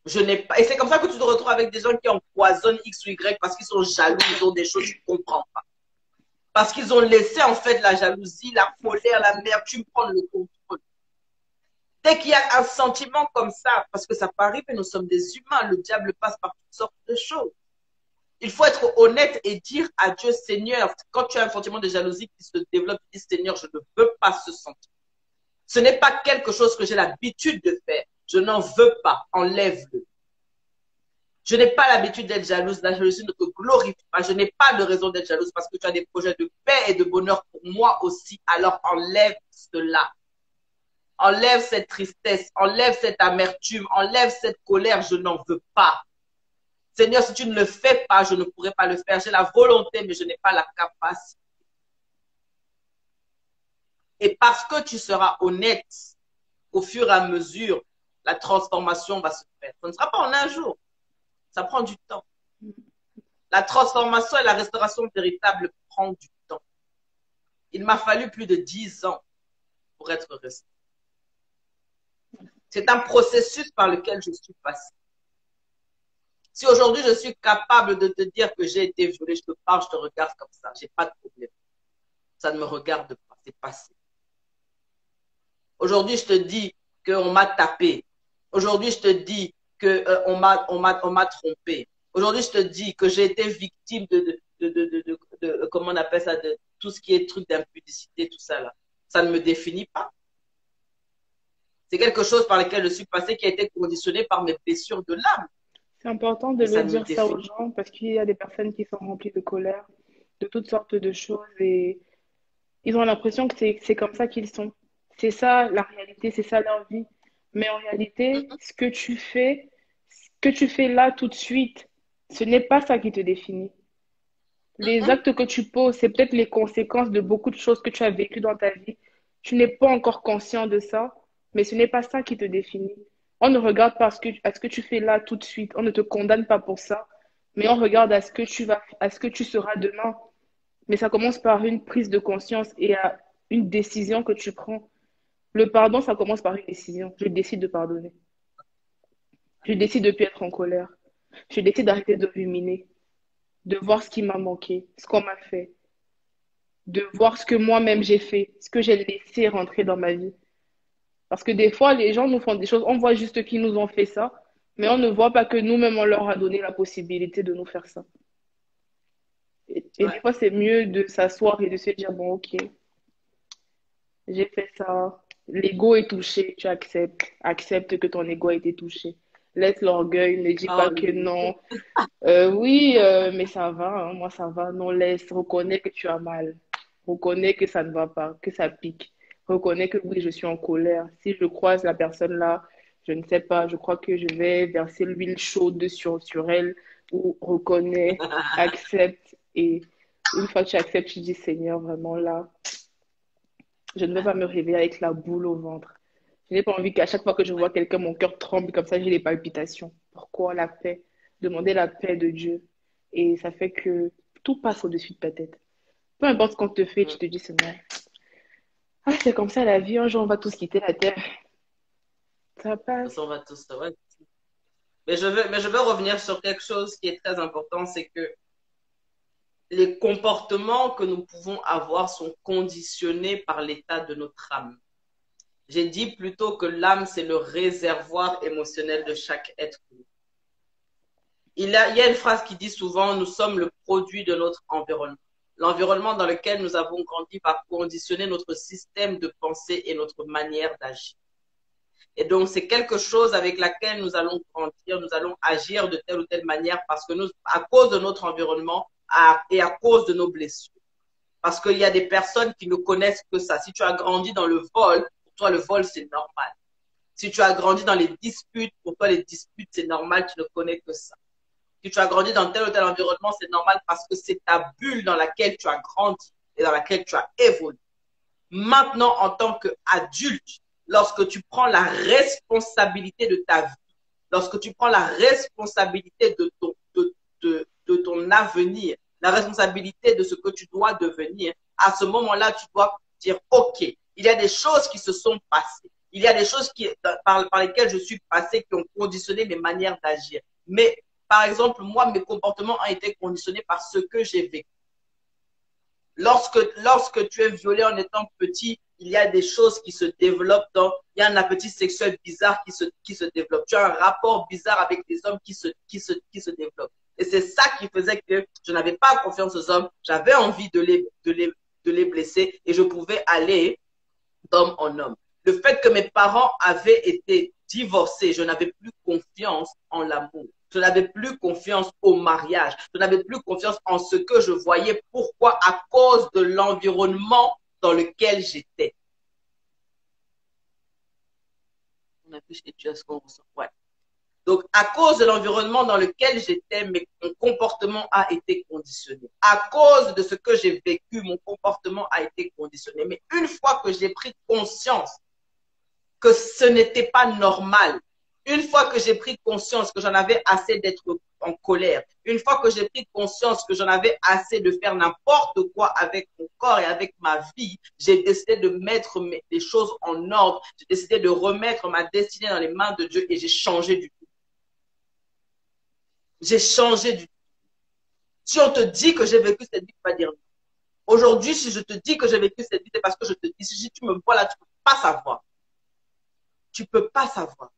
Je n'ai pas, et c'est comme ça que tu te retrouves avec des gens qui empoisonnent X ou Y parce qu'ils sont jaloux, ils ont des choses que tu ne comprends pas. Parce qu'ils ont laissé en fait la jalousie, la colère, l'amertume prendre le contrôle. Dès qu'il y a un sentiment comme ça, parce que ça peut arriver, nous sommes des humains, le diable passe par toutes sortes de choses. Il faut être honnête et dire à Dieu, Seigneur, quand tu as un sentiment de jalousie qui se développe, tu dis, Seigneur, je ne veux pas ce sentiment. Ce n'est pas quelque chose que j'ai l'habitude de faire. Je n'en veux pas. Enlève-le. Je n'ai pas l'habitude d'être jalouse. La jalousie ne te glorifie pas. Je n'ai pas de raison d'être jalouse parce que tu as des projets de paix et de bonheur pour moi aussi. Alors enlève cela. Enlève cette tristesse. Enlève cette amertume. Enlève cette colère. Je n'en veux pas. Seigneur, si tu ne le fais pas, je ne pourrai pas le faire. J'ai la volonté, mais je n'ai pas la capacité. Et parce que tu seras honnête, au fur et à mesure, la transformation va se faire. Ce ne sera pas en un jour. Ça prend du temps. La transformation et la restauration véritable prend du temps. Il m'a fallu plus de 10 ans pour être resté. C'est un processus par lequel je suis passée. Si aujourd'hui je suis capable de te dire que j'ai été violée, je te parle, je te regarde comme ça, j'ai pas de problème. Ça ne me regarde pas, c'est passé. Aujourd'hui, je te dis qu'on m'a tapé. Aujourd'hui, je te dis qu'on m'a trompé. Aujourd'hui, je te dis que j'ai été victime comment on appelle ça, de tout ce qui est truc d'impudicité, tout ça là. Ça ne me définit pas. C'est quelque chose par lequel je suis passée qui a été conditionné par mes blessures de l'âme. C'est important de Et le ça ne me dire ça aux définit gens parce qu'il y a des personnes qui sont remplies de colère, de toutes sortes de choses et ils ont l'impression que c'est comme ça qu'ils sont. C'est ça la réalité, c'est ça leur vie. Mais en réalité, pas. ce que tu fais là tout de suite, ce n'est pas ça qui te définit. Les actes que tu poses, c'est peut-être les conséquences de beaucoup de choses que tu as vécues dans ta vie. Tu n'es pas encore conscient de ça, mais ce n'est pas ça qui te définit. On ne regarde pas à ce que tu fais là tout de suite. On ne te condamne pas pour ça, mais on regarde à ce que tu seras demain. Mais ça commence par une prise de conscience et à une décision que tu prends. Le pardon, ça commence par une décision. Je décide de pardonner. Je décide de ne plus être en colère. Je décide d'arrêter de ruminer, de voir ce qui m'a manqué, ce qu'on m'a fait, de voir ce que moi-même j'ai fait, ce que j'ai laissé rentrer dans ma vie. Parce que des fois, les gens nous font des choses, on voit juste qu'ils nous ont fait ça, mais on ne voit pas que nous-mêmes, on leur a donné la possibilité de nous faire ça. Et des Ouais. fois, c'est mieux de s'asseoir et de se dire, bon, ok, j'ai fait ça. L'ego est touché, tu acceptes. Accepte que ton ego a été touché. Laisse l'orgueil, ne dis pas Oh, que non. Oui, mais ça va, hein, moi ça va. Non, laisse, reconnais que tu as mal. Reconnais que ça ne va pas, que ça pique. Reconnais que oui, je suis en colère. Si je croise la personne là, je ne sais pas, je crois que je vais verser l'huile chaude sur elle ou reconnais, accepte. Et une fois que tu acceptes, tu dis Seigneur, vraiment là. Je ne vais pas me réveiller avec la boule au ventre. Je n'ai pas envie qu'à chaque fois que je vois quelqu'un, mon cœur tremble comme ça, j'ai des palpitations. Pourquoi la paix? Demander la paix de Dieu. Et ça fait que tout passe au-dessus de ta tête. Peu importe ce qu'on te fait, tu te dis, Seigneur, ah, c'est comme ça la vie, un jour on va tous quitter la terre. Ça passe. On va tous, ouais. Mais je veux revenir sur quelque chose qui est très important, c'est que les comportements que nous pouvons avoir sont conditionnés par l'état de notre âme. J'ai dit plutôt que l'âme, c'est le réservoir émotionnel de chaque être humain. Il y a une phrase qui dit souvent, nous sommes le produit de notre environnement. L'environnement dans lequel nous avons grandi va conditionner notre système de pensée et notre manière d'agir. Et donc, c'est quelque chose avec laquelle nous allons grandir, nous allons agir de telle ou telle manière parce que nous, à cause de notre environnement et à cause de nos blessures. Parce qu'il y a des personnes qui ne connaissent que ça. Si tu as grandi dans le vol, pour toi, le vol, c'est normal. Si tu as grandi dans les disputes, pour toi, les disputes, c'est normal, tu ne connais que ça. Si tu as grandi dans tel ou tel environnement, c'est normal parce que c'est ta bulle dans laquelle tu as grandi et dans laquelle tu as évolué. Maintenant, en tant qu'adulte, lorsque tu prends la responsabilité de ta vie, lorsque tu prends la responsabilité de ton avenir, la responsabilité de ce que tu dois devenir, à ce moment-là, tu dois dire, OK, il y a des choses qui se sont passées. Il y a des choses par lesquelles je suis passée qui ont conditionné mes manières d'agir. Mais, par exemple, moi, mes comportements ont été conditionnés par ce que j'ai vécu. Lorsque tu es violé en étant petit, il y a des choses qui se développent il y a un appétit sexuel bizarre qui se développe. Tu as un rapport bizarre avec des hommes qui se développent. Et c'est ça qui faisait que je n'avais pas confiance aux hommes. J'avais envie de les blesser et je pouvais aller d'homme en homme. Le fait que mes parents avaient été divorcés, je n'avais plus confiance en l'amour. Je n'avais plus confiance au mariage. Je n'avais plus confiance en ce que je voyais. Pourquoi? À cause de l'environnement dans lequel j'étais. On affiche et tu as ce qu'on ressent. Ouais. Donc, à cause de l'environnement dans lequel j'étais, mon comportement a été conditionné. À cause de ce que j'ai vécu, mon comportement a été conditionné. Mais une fois que j'ai pris conscience que ce n'était pas normal, une fois que j'ai pris conscience que j'en avais assez d'être en colère. Une fois que j'ai pris conscience que j'en avais assez de faire n'importe quoi avec mon corps et avec ma vie, j'ai décidé de mettre les choses en ordre. J'ai décidé de remettre ma destinée dans les mains de Dieu et j'ai changé du tout. J'ai changé du tout. Si on te dit que j'ai vécu cette vie, tu vas dire non. Aujourd'hui, si je te dis que j'ai vécu cette vie, c'est parce que je te dis, si tu me vois là, tu ne peux pas savoir. Tu ne peux pas savoir.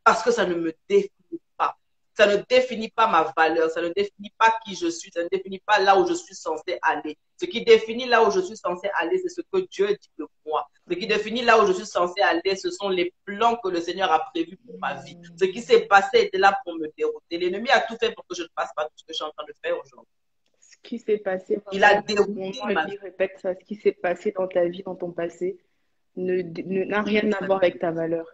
Parce que ça ne me définit pas. Ça ne définit pas ma valeur. Ça ne définit pas qui je suis. Ça ne définit pas là où je suis censé aller. Ce qui définit là où je suis censé aller, c'est ce que Dieu dit de moi. Ce qui définit là où je suis censé aller, ce sont les plans que le Seigneur a prévus pour ma vie. Ce qui s'est passé était là pour me dérouter. L'ennemi a tout fait pour que je ne fasse pas tout ce que je suis en train de faire aujourd'hui. Ce qui s'est passé Il a vraiment en ce dérouté moment, ma et vie. puis répète ça, ce qui s'est passé dans ta vie, dans ton passé, n'a rien à voir avec ta valeur.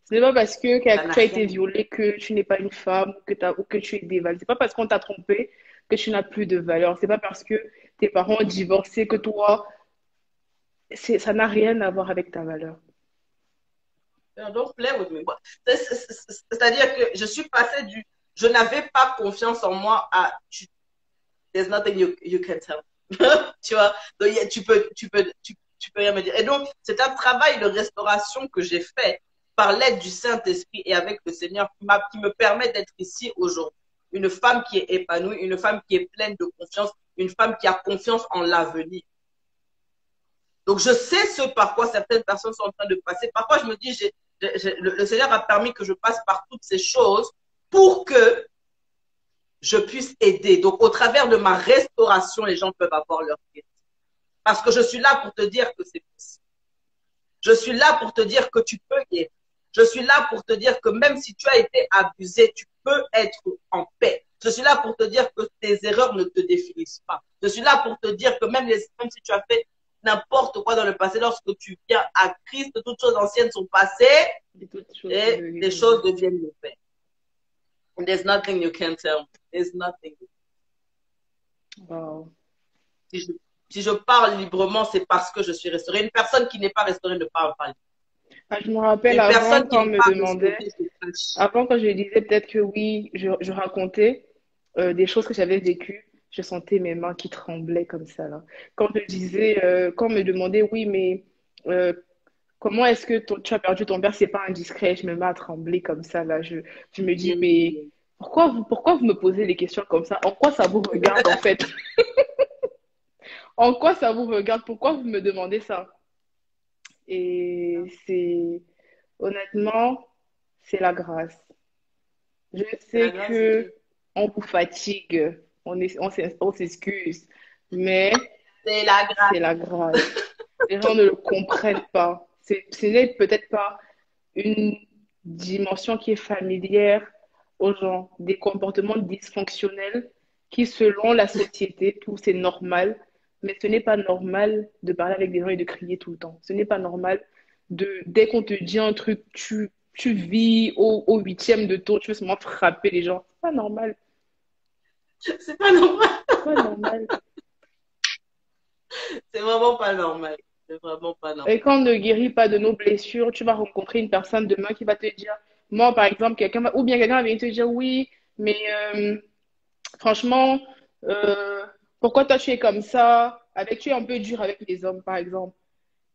Ce n'est pas parce que Ça n'a tu as rien. été violée que tu n'es pas une femme ou que tu es dévaluée. C'est pas parce qu'on t'a trompé que tu n'as plus de valeur. C'est pas parce que tes parents ont divorcé que toi, ça n'a rien à voir avec ta valeur. Don't play with me. C'est-à-dire que je suis passée du je n'avais pas confiance en moi à there's nothing you can tell. Tu vois, donc, tu peux rien me dire. Et donc, c'est un travail de restauration que j'ai fait par l'aide du Saint-Esprit et avec le Seigneur qui me permet d'être ici aujourd'hui. Une femme qui est épanouie, une femme qui est pleine de confiance, une femme qui a confiance en l'avenir. Donc, je sais ce par quoi certaines personnes sont en train de passer. Parfois, je me dis, le Seigneur a permis que je passe par toutes ces choses pour que je puisse aider. Donc, au travers de ma restauration, les gens peuvent avoir leur guérison. Parce que je suis là pour te dire que c'est possible. Je suis là pour te dire que tu peux guérir. Je suis là pour te dire que même si tu as été abusé, tu peux être en paix. Je suis là pour te dire que tes erreurs ne te définissent pas. Je suis là pour te dire que même si tu as fait n'importe quoi dans le passé, lorsque tu viens à Christ, toutes choses anciennes sont passées et les choses deviennent nouvelles. There's nothing you can tell me. There's nothing. Wow. Si je parle librement, c'est parce que je suis restaurée. Une personne qui n'est pas restaurée ne parle pas. Ah, je me rappelle Une avant, personne qui quand on n'est me pas demandait, restaurée se cache. avant quand je disais peut-être que oui, je racontais des choses que j'avais vécues, je sentais mes mains qui tremblaient comme ça, là. Quand je disais, quand on me demandait, oui, mais euh, comment est-ce que tu as perdu ton père, c'est pas indiscret, je me mets à trembler comme ça, là. Je me dis, mais pourquoi vous me posez des questions comme ça? En quoi ça vous regarde, en fait? En quoi ça vous regarde? Pourquoi vous me demandez ça? Et honnêtement, c'est la grâce. Je C'est la sais grâce de que Dieu. on vous fatigue, on s'excuse, mais C'est la c'est grâce. la grâce. Les gens ne le comprennent pas. Ce n'est peut-être pas une dimension qui est familière aux gens, des comportements dysfonctionnels qui, selon la société, tout c'est normal, mais ce n'est pas normal de parler avec des gens et de crier tout le temps. Ce n'est pas normal dès qu'on te dit un truc, tu vis au huitième de tour, tu veux seulement frapper les gens. C'est pas normal. C'est pas normal. C'est pas normal. C'est vraiment pas normal. C'est vraiment pas Et normal. quand on ne guérit pas de nos blessures, tu vas rencontrer une personne demain qui va te dire, moi par exemple, ou bien quelqu'un va venir te dire, oui, mais franchement, euh, pourquoi toi tu es comme ça? Tu es un peu dur avec les hommes, par exemple.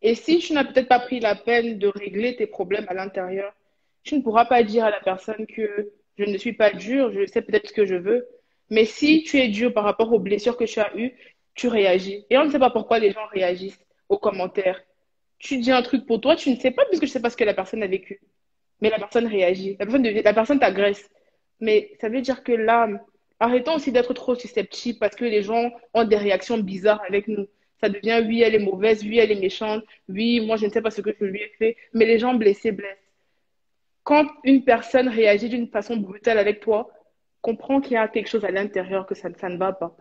Et si tu n'as peut-être pas pris la peine de régler tes problèmes à l'intérieur, tu ne pourras pas dire à la personne que je ne suis pas dur, je sais peut-être ce que je veux. Mais si tu es dur par rapport aux blessures que tu as eues, tu réagis. Et on ne sait pas pourquoi les gens réagissent aux commentaires. Tu dis un truc pour toi, tu ne sais pas puisque je ne sais pas ce que la personne a vécu. Mais la personne réagit. La personne t'agresse. Mais ça veut dire que là, arrêtons aussi d'être trop susceptibles parce que les gens ont des réactions bizarres avec nous. Ça devient, oui, elle est mauvaise, oui, elle est méchante, oui, moi, je ne sais pas ce que je lui ai fait. Mais les gens blessés blessent. Quand une personne réagit d'une façon brutale avec toi, comprends qu'il y a quelque chose à l'intérieur, que ça ne va pas.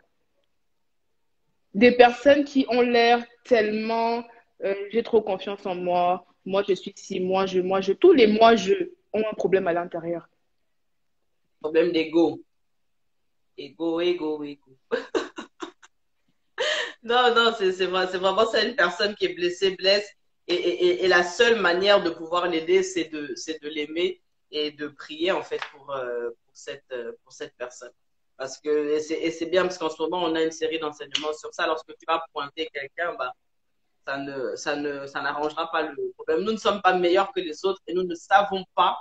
Des personnes qui ont l'air tellement, j'ai trop confiance en moi, moi je suis ci, tous les moi je ont un problème à l'intérieur. Problème d'ego. Ego, ego, ego. Non, non, c'est vrai, c'est vraiment ça, une personne qui est blessée, blesse. Et la seule manière de pouvoir l'aider, c'est de l'aimer. et de prier en fait pour cette personne. Parce que, et c'est bien parce qu'en ce moment, on a une série d'enseignements sur ça. Lorsque tu vas pointer quelqu'un, bah, ça n'arrangera pas le problème. Nous ne sommes pas meilleurs que les autres et nous ne savons pas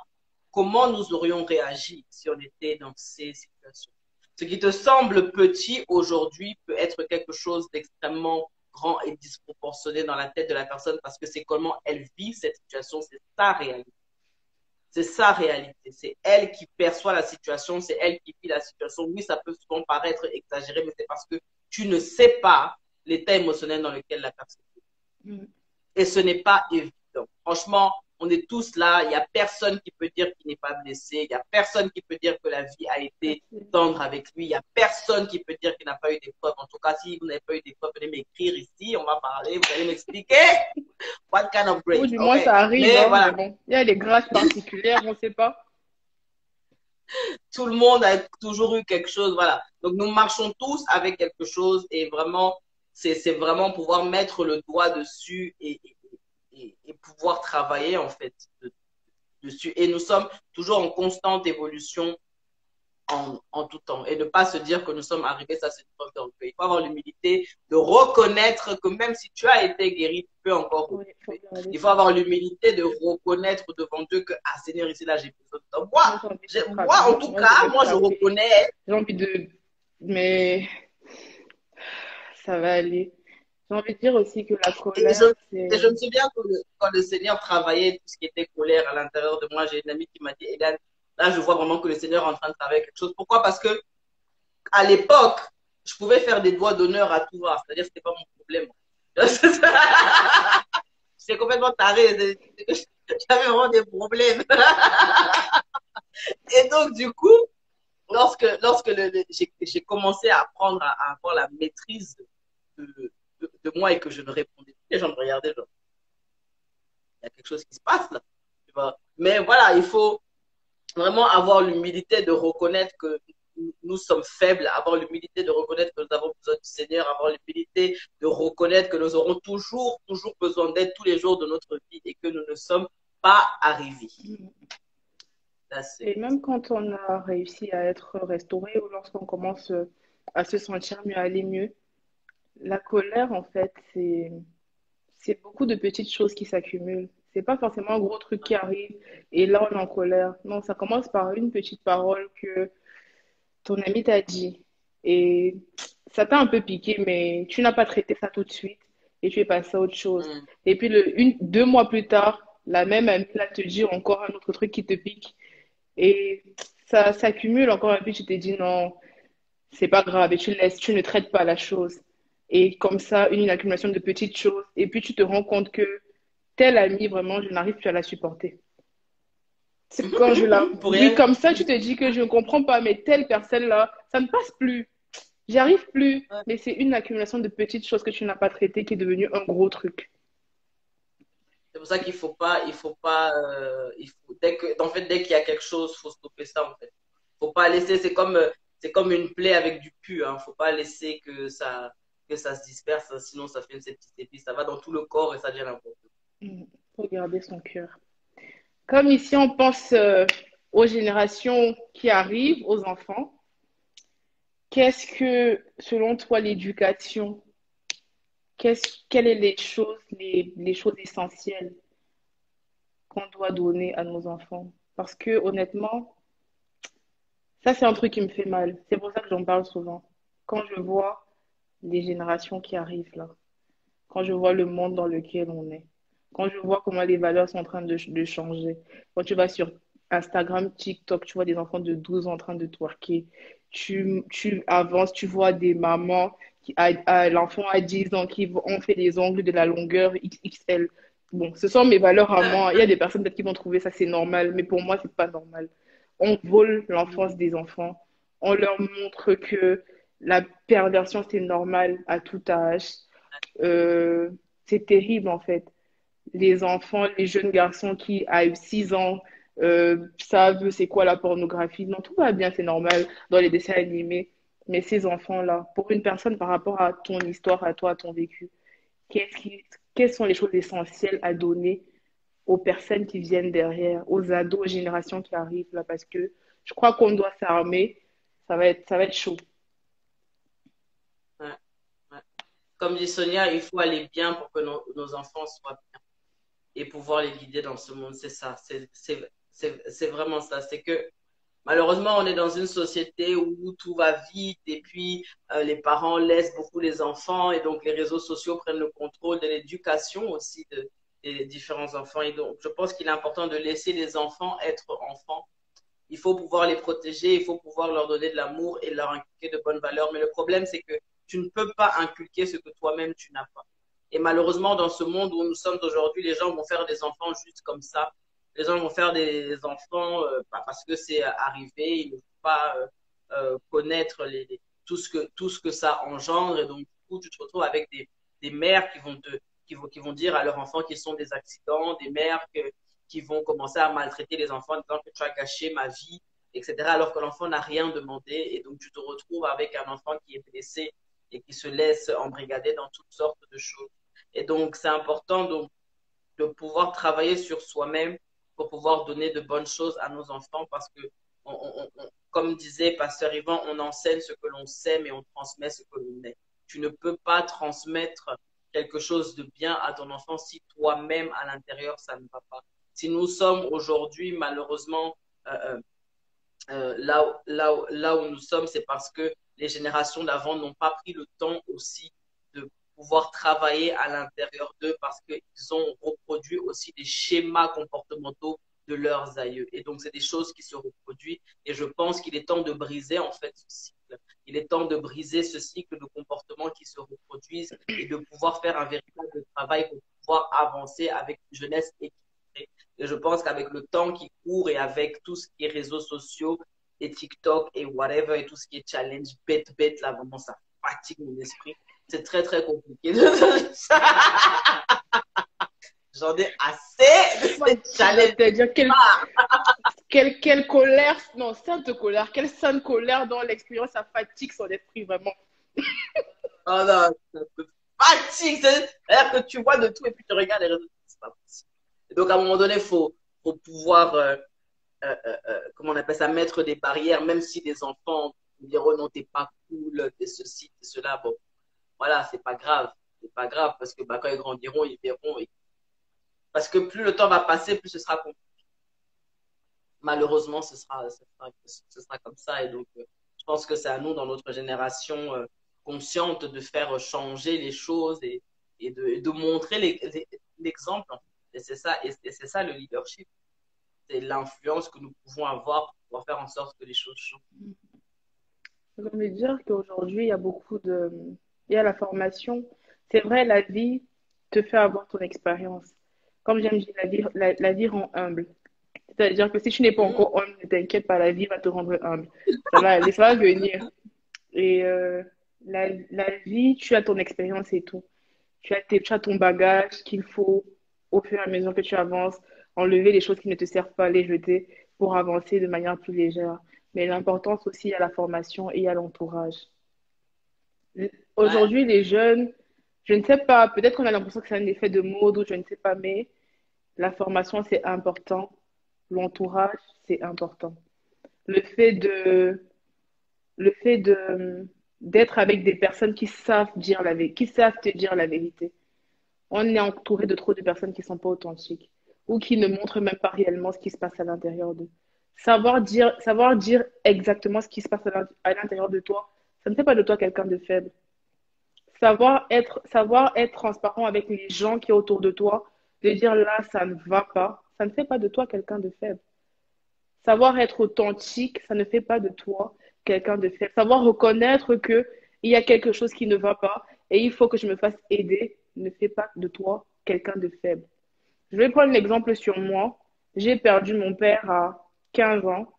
comment nous aurions réagi si on était dans ces situations. Ce qui te semble petit aujourd'hui peut être quelque chose d'extrêmement grand et disproportionné dans la tête de la personne parce que c'est comment elle vit cette situation, c'est sa réalité. C'est sa réalité. C'est elle qui perçoit la situation, c'est elle qui vit la situation. Oui, ça peut souvent paraître exagéré, mais c'est parce que tu ne sais pas l'état émotionnel dans lequel la personne vit. Mm. Et ce n'est pas évident. Franchement, on est tous là. Il n'y a personne qui peut dire qu'il n'est pas blessé. Il n'y a personne qui peut dire que la vie a été tendre avec lui. Il n'y a personne qui peut dire qu'il n'a pas eu d'épreuve. En tout cas, si vous n'avez pas eu d'épreuve, venez m'écrire ici. On va parler. Vous allez m'expliquer. What kind of Ou grace? du moins, Okay. ça arrive, Mais hein, mais voilà, bon. Il y a des grâces particulières, on ne sait pas. tout le monde a toujours eu quelque chose. Voilà. Donc, nous marchons tous avec quelque chose et vraiment, c'est vraiment pouvoir mettre le doigt dessus et pouvoir travailler en fait dessus. Et nous sommes toujours en constante évolution en tout temps. Et ne pas se dire que nous sommes arrivés, ça c'est une preuve d'orgueil. Il faut avoir l'humilité de reconnaître que même si tu as été guéri, tu peux encore Oui, retomber. Il faut avoir l'humilité de reconnaître devant Dieu que, ah Seigneur, ici, là, j'ai besoin de toi. moi, j'ai envie de Moi, frapper. en tout Moi, je cas, vais moi, je frapper. reconnais. J'ai envie de... Mais ça va aller. J'ai envie de dire aussi que la Et colère, c'est... je me souviens que quand le Seigneur travaillait tout ce qui était colère à l'intérieur de moi, j'ai une amie qui m'a dit, Hélène, là, je vois vraiment que le Seigneur est en train de travailler quelque chose. Pourquoi? Parce que à l'époque, je pouvais faire des doigts d'honneur à tout voir. C'est-à-dire que c'était pas mon problème. C'est complètement taré. J'avais vraiment des problèmes. Et donc, du coup, lorsque j'ai commencé à apprendre à avoir la maîtrise de moi et que je ne répondais plus, les gens me regardaient genre, il y a quelque chose qui se passe là. Tu vois. Mais voilà, il faut vraiment avoir l'humilité de reconnaître que nous sommes faibles, avoir l'humilité de reconnaître que nous avons besoin du Seigneur, avoir l'humilité de reconnaître que nous aurons toujours besoin d'aide tous les jours de notre vie et que nous ne sommes pas arrivés. Et même quand on a réussi à être restauré ou lorsqu'on commence à se sentir mieux, à aller mieux, la colère, en fait, c'est beaucoup de petites choses qui s'accumulent. C'est pas forcément un gros truc qui arrive et là on est en colère. Non, ça commence par une petite parole que ton ami t'a dit et ça t'a un peu piqué, mais tu n'as pas traité ça tout de suite et tu es passé à autre chose. Mm. Et puis 2 mois plus tard, la même amie là te dit encore un autre truc qui te pique et ça s'accumule encore un peu. Tu te dis non, c'est pas grave et tu laisses, tu ne traites pas la chose. Et comme ça, une accumulation de petites choses. Et puis tu te rends compte que telle amie, vraiment, je n'arrive plus à la supporter. C'est quand je la Pour vis rien. comme ça, tu te dis que je ne comprends pas, mais telle personne-là, ça ne passe plus. J'y arrive plus. Mais c'est une accumulation de petites choses que tu n'as pas traitées qui est devenu un gros truc. C'est pour ça il faut pas, en fait, dès qu'il y a quelque chose, il faut stopper ça, en fait. Faut pas laisser, c'est comme une plaie avec du pu, hein. Faut pas laisser que ça se disperse, sinon ça fait une petite épice, ça va dans tout le corps et ça devient n'importe quoi. Faut garder son cœur. Comme ici, on pense aux générations qui arrivent, aux enfants. Qu'est-ce que, selon toi, l'éducation, quelles sont les choses essentielles qu'on doit donner à nos enfants? Parce que honnêtement, ça, c'est un truc qui me fait mal. C'est pour ça que j'en parle souvent. Quand je vois les générations qui arrivent là, quand je vois le monde dans lequel on est, quand je vois comment les valeurs sont en train de changer, quand tu vas sur Instagram, TikTok, tu vois des enfants de 12 ans en train de twerker, tu avances, tu vois des mamans, l'enfant a 10 ans qui ont fait des ongles de la longueur XXL. Bon, ce sont mes valeurs à moi. Il y a des personnes peut-être qui vont trouver ça c'est normal, mais pour moi, c'est pas normal. On vole l'enfance des enfants. On leur montre que la perversion, c'est normal à tout âge. Euh, c'est terrible en fait. Les enfants, les jeunes garçons qui, à 6 ans, savent c'est quoi la pornographie. Non, tout va bien, c'est normal dans les dessins animés. Mais ces enfants-là, pour une personne par rapport à ton histoire, à toi, à ton vécu, qu'est-ce qui, quelles sont les choses essentielles à donner aux personnes qui viennent derrière, aux ados, aux générations qui arrivent là, parce que je crois qu'on doit s'armer. Ça va être chaud. Ouais, ouais. Comme dit Sonia, il faut aller bien pour que nos enfants soient bien et pouvoir les guider dans ce monde. C'est ça, c'est vraiment ça. C'est que malheureusement, on est dans une société où tout va vite et puis les parents laissent beaucoup les enfants et donc les réseaux sociaux prennent le contrôle de l'éducation aussi des différents enfants. Et donc, je pense qu'il est important de laisser les enfants être enfants. Il faut pouvoir les protéger, il faut pouvoir leur donner de l'amour et leur inculquer de bonnes valeurs. Mais le problème, c'est que tu ne peux pas inculquer ce que toi-même tu n'as pas. Et malheureusement, dans ce monde où nous sommes aujourd'hui, les gens vont faire des enfants juste comme ça. Les gens vont faire des enfants parce que c'est arrivé, ils ne vont pas connaître tout ce que ça engendre. Et donc, du coup, tu te retrouves avec des mères qui vont dire à leurs enfants qu'ils sont des accidents, des mères qui vont commencer à maltraiter les enfants en disant que tu as gâché ma vie, etc. Alors que l'enfant n'a rien demandé. Et donc, tu te retrouves avec un enfant qui est blessé et qui se laisse embrigader dans toutes sortes de choses. Et donc, c'est important donc, de pouvoir travailler sur soi-même pour pouvoir donner de bonnes choses à nos enfants parce que, comme disait Pasteur Yvan, on enseigne ce que l'on sait, mais on transmet ce que l'on est. Tu ne peux pas transmettre quelque chose de bien à ton enfant si toi-même, à l'intérieur, ça ne va pas. Si nous sommes aujourd'hui, malheureusement, là où nous sommes, c'est parce que les générations d'avant n'ont pas pris le temps aussi de pouvoir travailler à l'intérieur d'eux parce qu'ils ont reproduit aussi des schémas comportementaux de leurs aïeux. Et donc, c'est des choses qui se reproduisent. Et je pense qu'il est temps de briser, en fait, ce cycle. Il est temps de briser ce cycle de comportements qui se reproduisent et de pouvoir faire un véritable travail pour pouvoir avancer avec une jeunesse équilibrée. Et je pense qu'avec le temps qui court et avec tout ce qui est réseaux sociaux et TikTok et whatever et tout ce qui est challenge bête, là, vraiment, ça fatigue mon esprit. C'est très, très compliqué. J'en ai assez de cette challenge. C'est-à-dire quelle colère, non, sainte colère, quelle sainte colère dans l'expérience, ça fatigue son esprit vraiment. Oh non, ça me fatigue. C'est-à-dire que tu vois de tout et puis tu regardes les réseaux sociaux. C'est pas possible. Et donc, à un moment donné, faut pouvoir comment on appelle ça, mettre des barrières, même si les enfants diront non, t'es pas cool, t'es ceci, t'es cela. Bon, voilà, c'est pas grave. C'est pas grave parce que bah, quand ils grandiront, ils verront. Parce que plus le temps va passer, plus ce sera compliqué. Malheureusement, ce sera comme ça. Et donc, je pense que c'est à nous, dans notre génération consciente, de faire changer les choses et de montrer l'exemple. Et c'est ça, et c'est ça le leadership. C'est l'influence que nous pouvons avoir pour pouvoir faire en sorte que les choses changent. J'ai envie de dire qu'aujourd'hui, il y a il y a la formation. C'est vrai, la vie te fait avoir ton expérience. Comme j'aime dire, la vie rend humble. C'est-à-dire que si tu n'es pas Mmh. encore humble, ne t'inquiète pas, la vie va te rendre humble. Ça va aller, ça va venir. Et la vie, tu as ton expérience et tout. Tu as ton bagage qu'il faut, au fur et à mesure que tu avances, enlever les choses qui ne te servent pas, les jeter pour avancer de manière plus légère. Mais l'importance aussi, il y a la formation et il y a l'entourage. Ouais, Aujourd'hui, les jeunes, je ne sais pas, peut-être qu'on a l'impression que c'est un effet de mode ou je ne sais pas, mais la formation, c'est important. L'entourage, c'est important. Le fait de, le fait d'être avec des personnes qui savent qui savent te dire la vérité. On est entouré de trop de personnes qui ne sont pas authentiques ou qui ne montrent même pas réellement ce qui se passe à l'intérieur d'eux. Savoir dire exactement ce qui se passe à l'intérieur de toi, ça ne fait pas de toi quelqu'un de faible. Savoir être transparent avec les gens qui sont autour de toi, de dire là, ça ne va pas, ça ne fait pas de toi quelqu'un de faible. Savoir être authentique, ça ne fait pas de toi quelqu'un de faible. Savoir reconnaître que il y a quelque chose qui ne va pas et il faut que je me fasse aider ne fait pas de toi quelqu'un de faible. Je vais prendre l'exemple sur moi. J'ai perdu mon père à 15 ans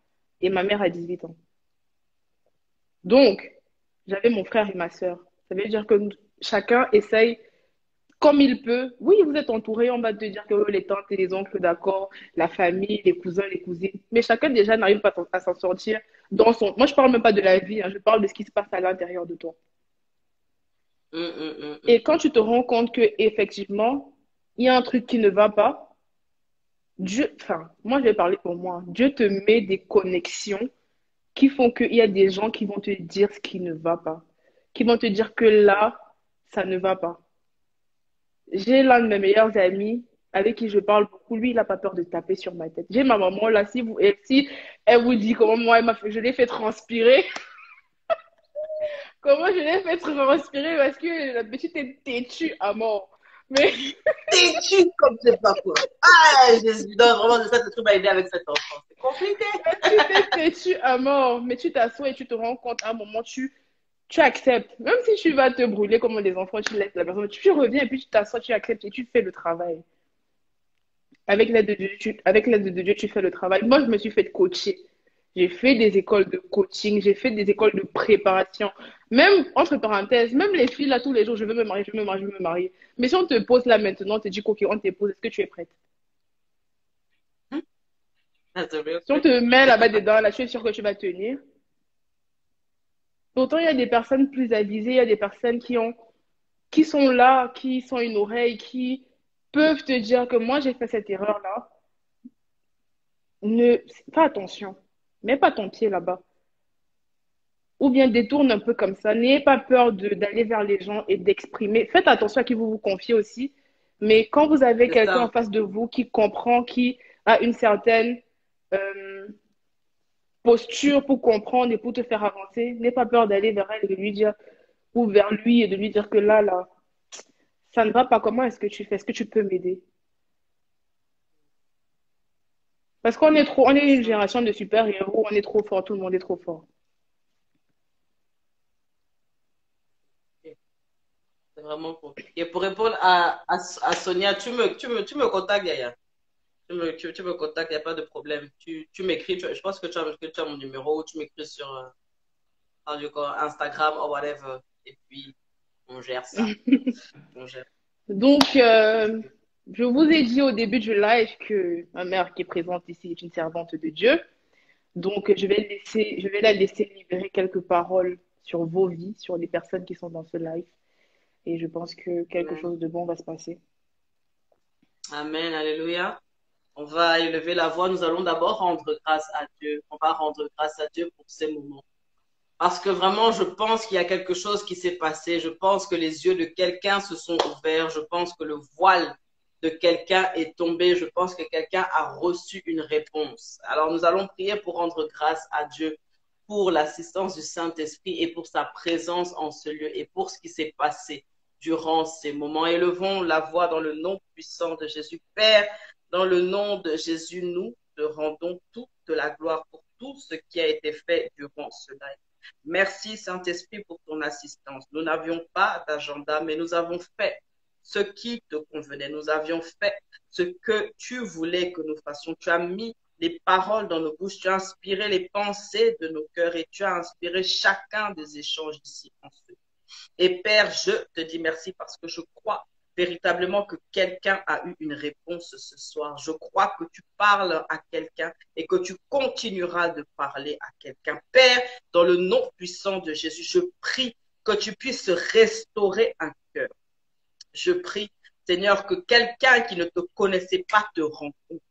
et ma mère à 18 ans. Donc, j'avais mon frère et ma sœur. Ça veut dire que chacun essaye comme il peut. Oui, vous êtes entouré, on va te dire que les tantes et les oncles, d'accord, la famille, les cousins, les cousines. Mais chacun déjà n'arrive pas à s'en sortir dans son. Moi, je parle même pas de la vie, hein, je parle de ce qui se passe à l'intérieur de toi. Et quand tu te rends compte que effectivement, il y a un truc qui ne va pas, Dieu, enfin, moi je vais parler pour moi. Dieu te met des connexions qui font qu'il y a des gens qui vont te dire ce qui ne va pas, qui vont te dire que là, ça ne va pas. J'ai l'un de mes meilleurs amis avec qui je parle beaucoup. Lui, il n'a pas peur de taper sur ma tête. J'ai ma maman là, si elle vous dit comment moi, je l'ai fait transpirer, comment je l'ai fait transpirer parce que la petite est têtue à mort. Mais Têtu comme c'est pas quoi. Ah, Jésus, non, vraiment, ça, c'est tout m'a aidé avec cet enfant. C'est compliqué. la petite est têtue à mort. Mais tu t'assois et tu te rends compte à un moment, tu acceptes. Même si tu vas te brûler comme des enfants, tu laisses la personne, tu reviens et puis tu t'assois, tu acceptes et tu fais le travail. Avec l'aide de Dieu, avec l'aide de Dieu, tu fais le travail. Moi, je me suis fait coacher. J'ai fait des écoles de coaching, j'ai fait des écoles de préparation. Même, entre parenthèses, même les filles, là, tous les jours, je veux me marier, je veux me marier, je veux me marier. Mais si on te pose là maintenant, on te dit, OK, on te pose, est-ce que tu es prête? That's a real Si on te met là-bas dedans, là, tu es sûr que tu vas tenir. Pourtant, il y a des personnes plus avisées, il y a des personnes qui sont là, qui sont une oreille, qui peuvent te dire que moi, j'ai fait cette erreur-là. Ne, fais attention. Mets pas ton pied là-bas. Ou bien détourne un peu comme ça. N'ayez pas peur d'aller vers les gens et d'exprimer. Faites attention à qui vous vous confiez aussi. Mais quand vous avez C'est quelqu'un en ça. face de vous qui comprend, qui a une certaine euh, posture pour comprendre et pour te faire avancer, n'aie pas peur d'aller vers elle et de lui dire, ou vers lui et de lui dire que là, ça ne va pas. Comment est-ce que tu fais? Est-ce que tu peux m'aider? Parce qu'on est trop, on est une génération de super-héros, on est trop fort, tout le monde est trop fort. C'est vraiment compliqué. Pour répondre à Sonia, tu me contactes, Yaya. Tu me contactes, il n'y a pas de problème. Tu m'écris, je pense que tu as mon numéro, ou tu m'écris sur Instagram ou whatever. Et puis, on gère ça. On gère. Donc, je vous ai dit au début du live que ma mère qui est présente ici est une servante de Dieu. Donc, je vais la laisser libérer quelques paroles sur vos vies, sur les personnes qui sont dans ce live. Et je pense que quelque Amen. chose de bon va se passer. Amen. Alléluia. On va élever la voix. Nous allons d'abord rendre grâce à Dieu. On va rendre grâce à Dieu pour ces moments. Parce que vraiment, je pense qu'il y a quelque chose qui s'est passé. Je pense que les yeux de quelqu'un se sont ouverts. Je pense que le voile de quelqu'un est tombé. Je pense que quelqu'un a reçu une réponse. Alors, nous allons prier pour rendre grâce à Dieu pour l'assistance du Saint-Esprit et pour sa présence en ce lieu et pour ce qui s'est passé durant ces moments. Élevons la voix dans le nom puissant de Jésus. Père, dans le nom de Jésus, nous te rendons toute la gloire pour tout ce qui a été fait durant ce live. Merci Saint-Esprit pour ton assistance. Nous n'avions pas d'agenda, mais nous avons fait ce qui te convenait. Nous avions fait ce que tu voulais que nous fassions. Tu as mis les paroles dans nos bouches, tu as inspiré les pensées de nos cœurs et tu as inspiré chacun des échanges ici en ce. Et Père, je te dis merci parce que je crois véritablement que quelqu'un a eu une réponse ce soir. Je crois que tu parles à quelqu'un et que tu continueras de parler à quelqu'un. Père, dans le nom puissant de Jésus, je prie que tu puisses restaurer un cœur. Je prie, Seigneur, que quelqu'un qui ne te connaissait pas te rencontre.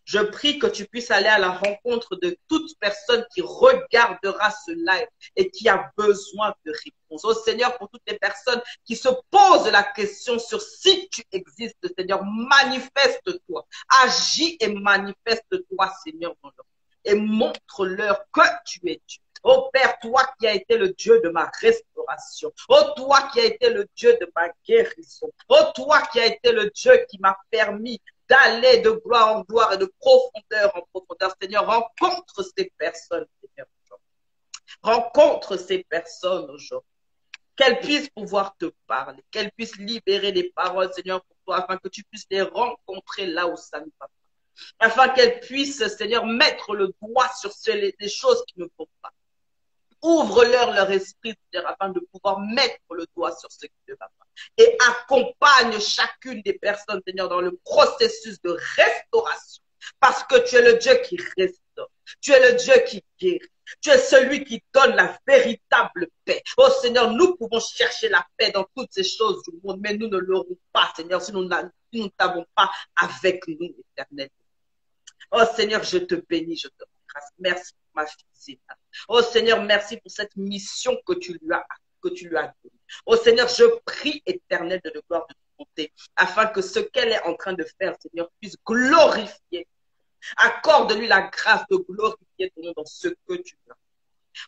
Je prie que tu puisses aller à la rencontre de toute personne qui regardera ce live et qui a besoin de réponse. Oh Seigneur, pour toutes les personnes qui se posent la question sur si tu existes, Seigneur, manifeste-toi. Agis et manifeste-toi, Seigneur, dans leur vie. Et montre-leur que tu es Dieu. Oh Père, toi qui as été le Dieu de ma restauration. Oh toi qui as été le Dieu de ma guérison. Oh toi qui as été le Dieu qui m'a permis d'aller de gloire en gloire et de profondeur en profondeur. Seigneur, rencontre ces personnes, Seigneur. Rencontre ces personnes aujourd'hui. Qu'elles puissent pouvoir te parler, qu'elles puissent libérer des paroles, Seigneur, pour toi, afin que tu puisses les rencontrer là où ça ne va pas. Afin qu'elles puissent, Seigneur, mettre le doigt sur les choses qui ne vont pas. Ouvre-leur leur esprit, Seigneur, afin de pouvoir mettre le doigt sur ce qui ne va pas. Et accompagne chacune des personnes, Seigneur, dans le processus de restauration. Parce que tu es le Dieu qui restaure. Tu es le Dieu qui guérit. Tu es celui qui donne la véritable paix. Oh Seigneur, nous pouvons chercher la paix dans toutes ces choses du monde, mais nous ne l'aurons pas, Seigneur, si nous ne t'avons pas avec nous, éternel. Oh Seigneur, je te bénis, je te rends grâce. Merci pour ma fille Zéna. Oh Seigneur, merci pour cette mission que tu lui as donnée. Oh Seigneur, je prie, éternel de gloire, de bonté, afin que ce qu'elle est en train de faire, Seigneur, puisse glorifier. Accorde-lui la grâce de glorifier ton nom dans ce que tu veux.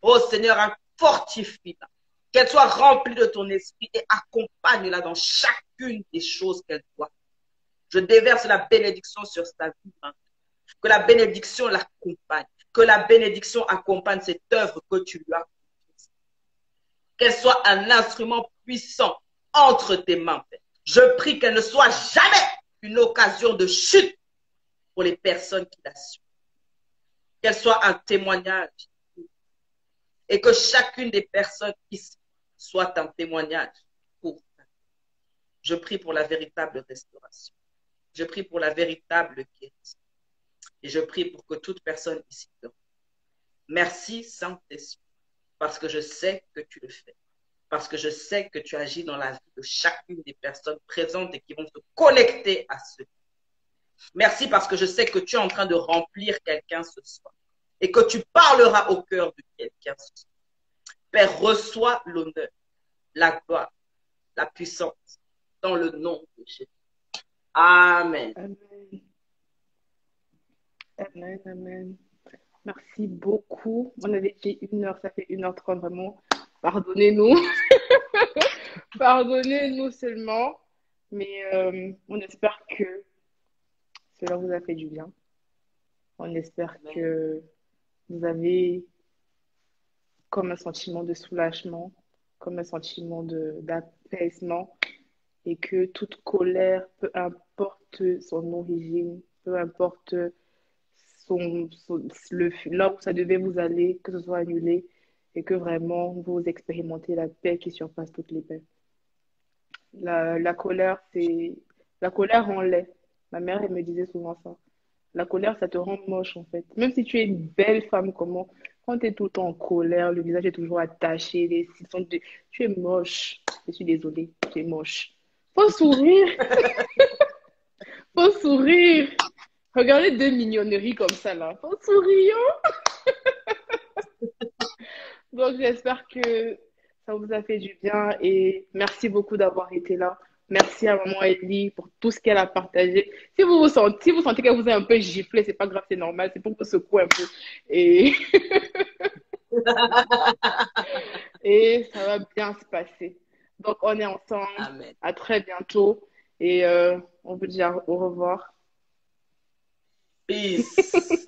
Oh Seigneur, fortifie-la. Qu'elle soit remplie de ton esprit et accompagne-la dans chacune des choses qu'elle doit. Je déverse la bénédiction sur sa vie. Que la bénédiction l'accompagne. Que la bénédiction accompagne cette œuvre que tu lui as confiée. Qu'elle soit un instrument puissant entre tes mains. Je prie qu'elle ne soit jamais une occasion de chute pour les personnes qui la suivent. Qu'elle soit un témoignage. Et que chacune des personnes ici soit un témoignage pour elle. Je prie pour la véritable restauration. Je prie pour la véritable guérison. Et je prie pour que toute personne ici te rende. Merci, Saint-Esprit, parce que je sais que tu le fais. Parce que je sais que tu agis dans la vie de chacune des personnes présentes et qui vont se connecter à ce. Merci parce que je sais que tu es en train de remplir quelqu'un ce soir. Et que tu parleras au cœur de quelqu'un ce soir. Père, reçois l'honneur, la gloire, la puissance dans le nom de Jésus. Amen. Amen. Amen, amen. Merci beaucoup. On avait fait 1 heure, ça fait 1h30 vraiment. Pardonnez-nous. Pardonnez-nous seulement. Mais on espère que cela vous a fait du bien. On espère que vous avez comme un sentiment de soulagement, comme un sentiment d'apaisement et que toute colère, peu importe son origine, peu importe là où ça devait vous aller, que ce soit annulé et que vraiment vous expérimentez la paix qui surpasse toutes les paix. La colère, la colère rend laid. Ma mère, elle me disait souvent ça. La colère, ça te rend moche en fait. Même si tu es une belle femme, quand tu es tout le temps en colère, le visage est toujours attaché, tu es moche. Je suis désolée, tu es moche. Faut sourire, faut sourire. Regardez 2 mignonneries comme ça là. Faut sourire. Donc j'espère que ça vous a fait du bien et merci beaucoup d'avoir été là. Merci à maman Ellie pour tout ce qu'elle a partagé. Si vous sentez qu'elle vous a un peu giflé, c'est pas grave, c'est normal, c'est pour vous secouer un peu. Et, et ça va bien se passer. Donc on est ensemble. Amen. À très bientôt et on vous dit au revoir. Peace.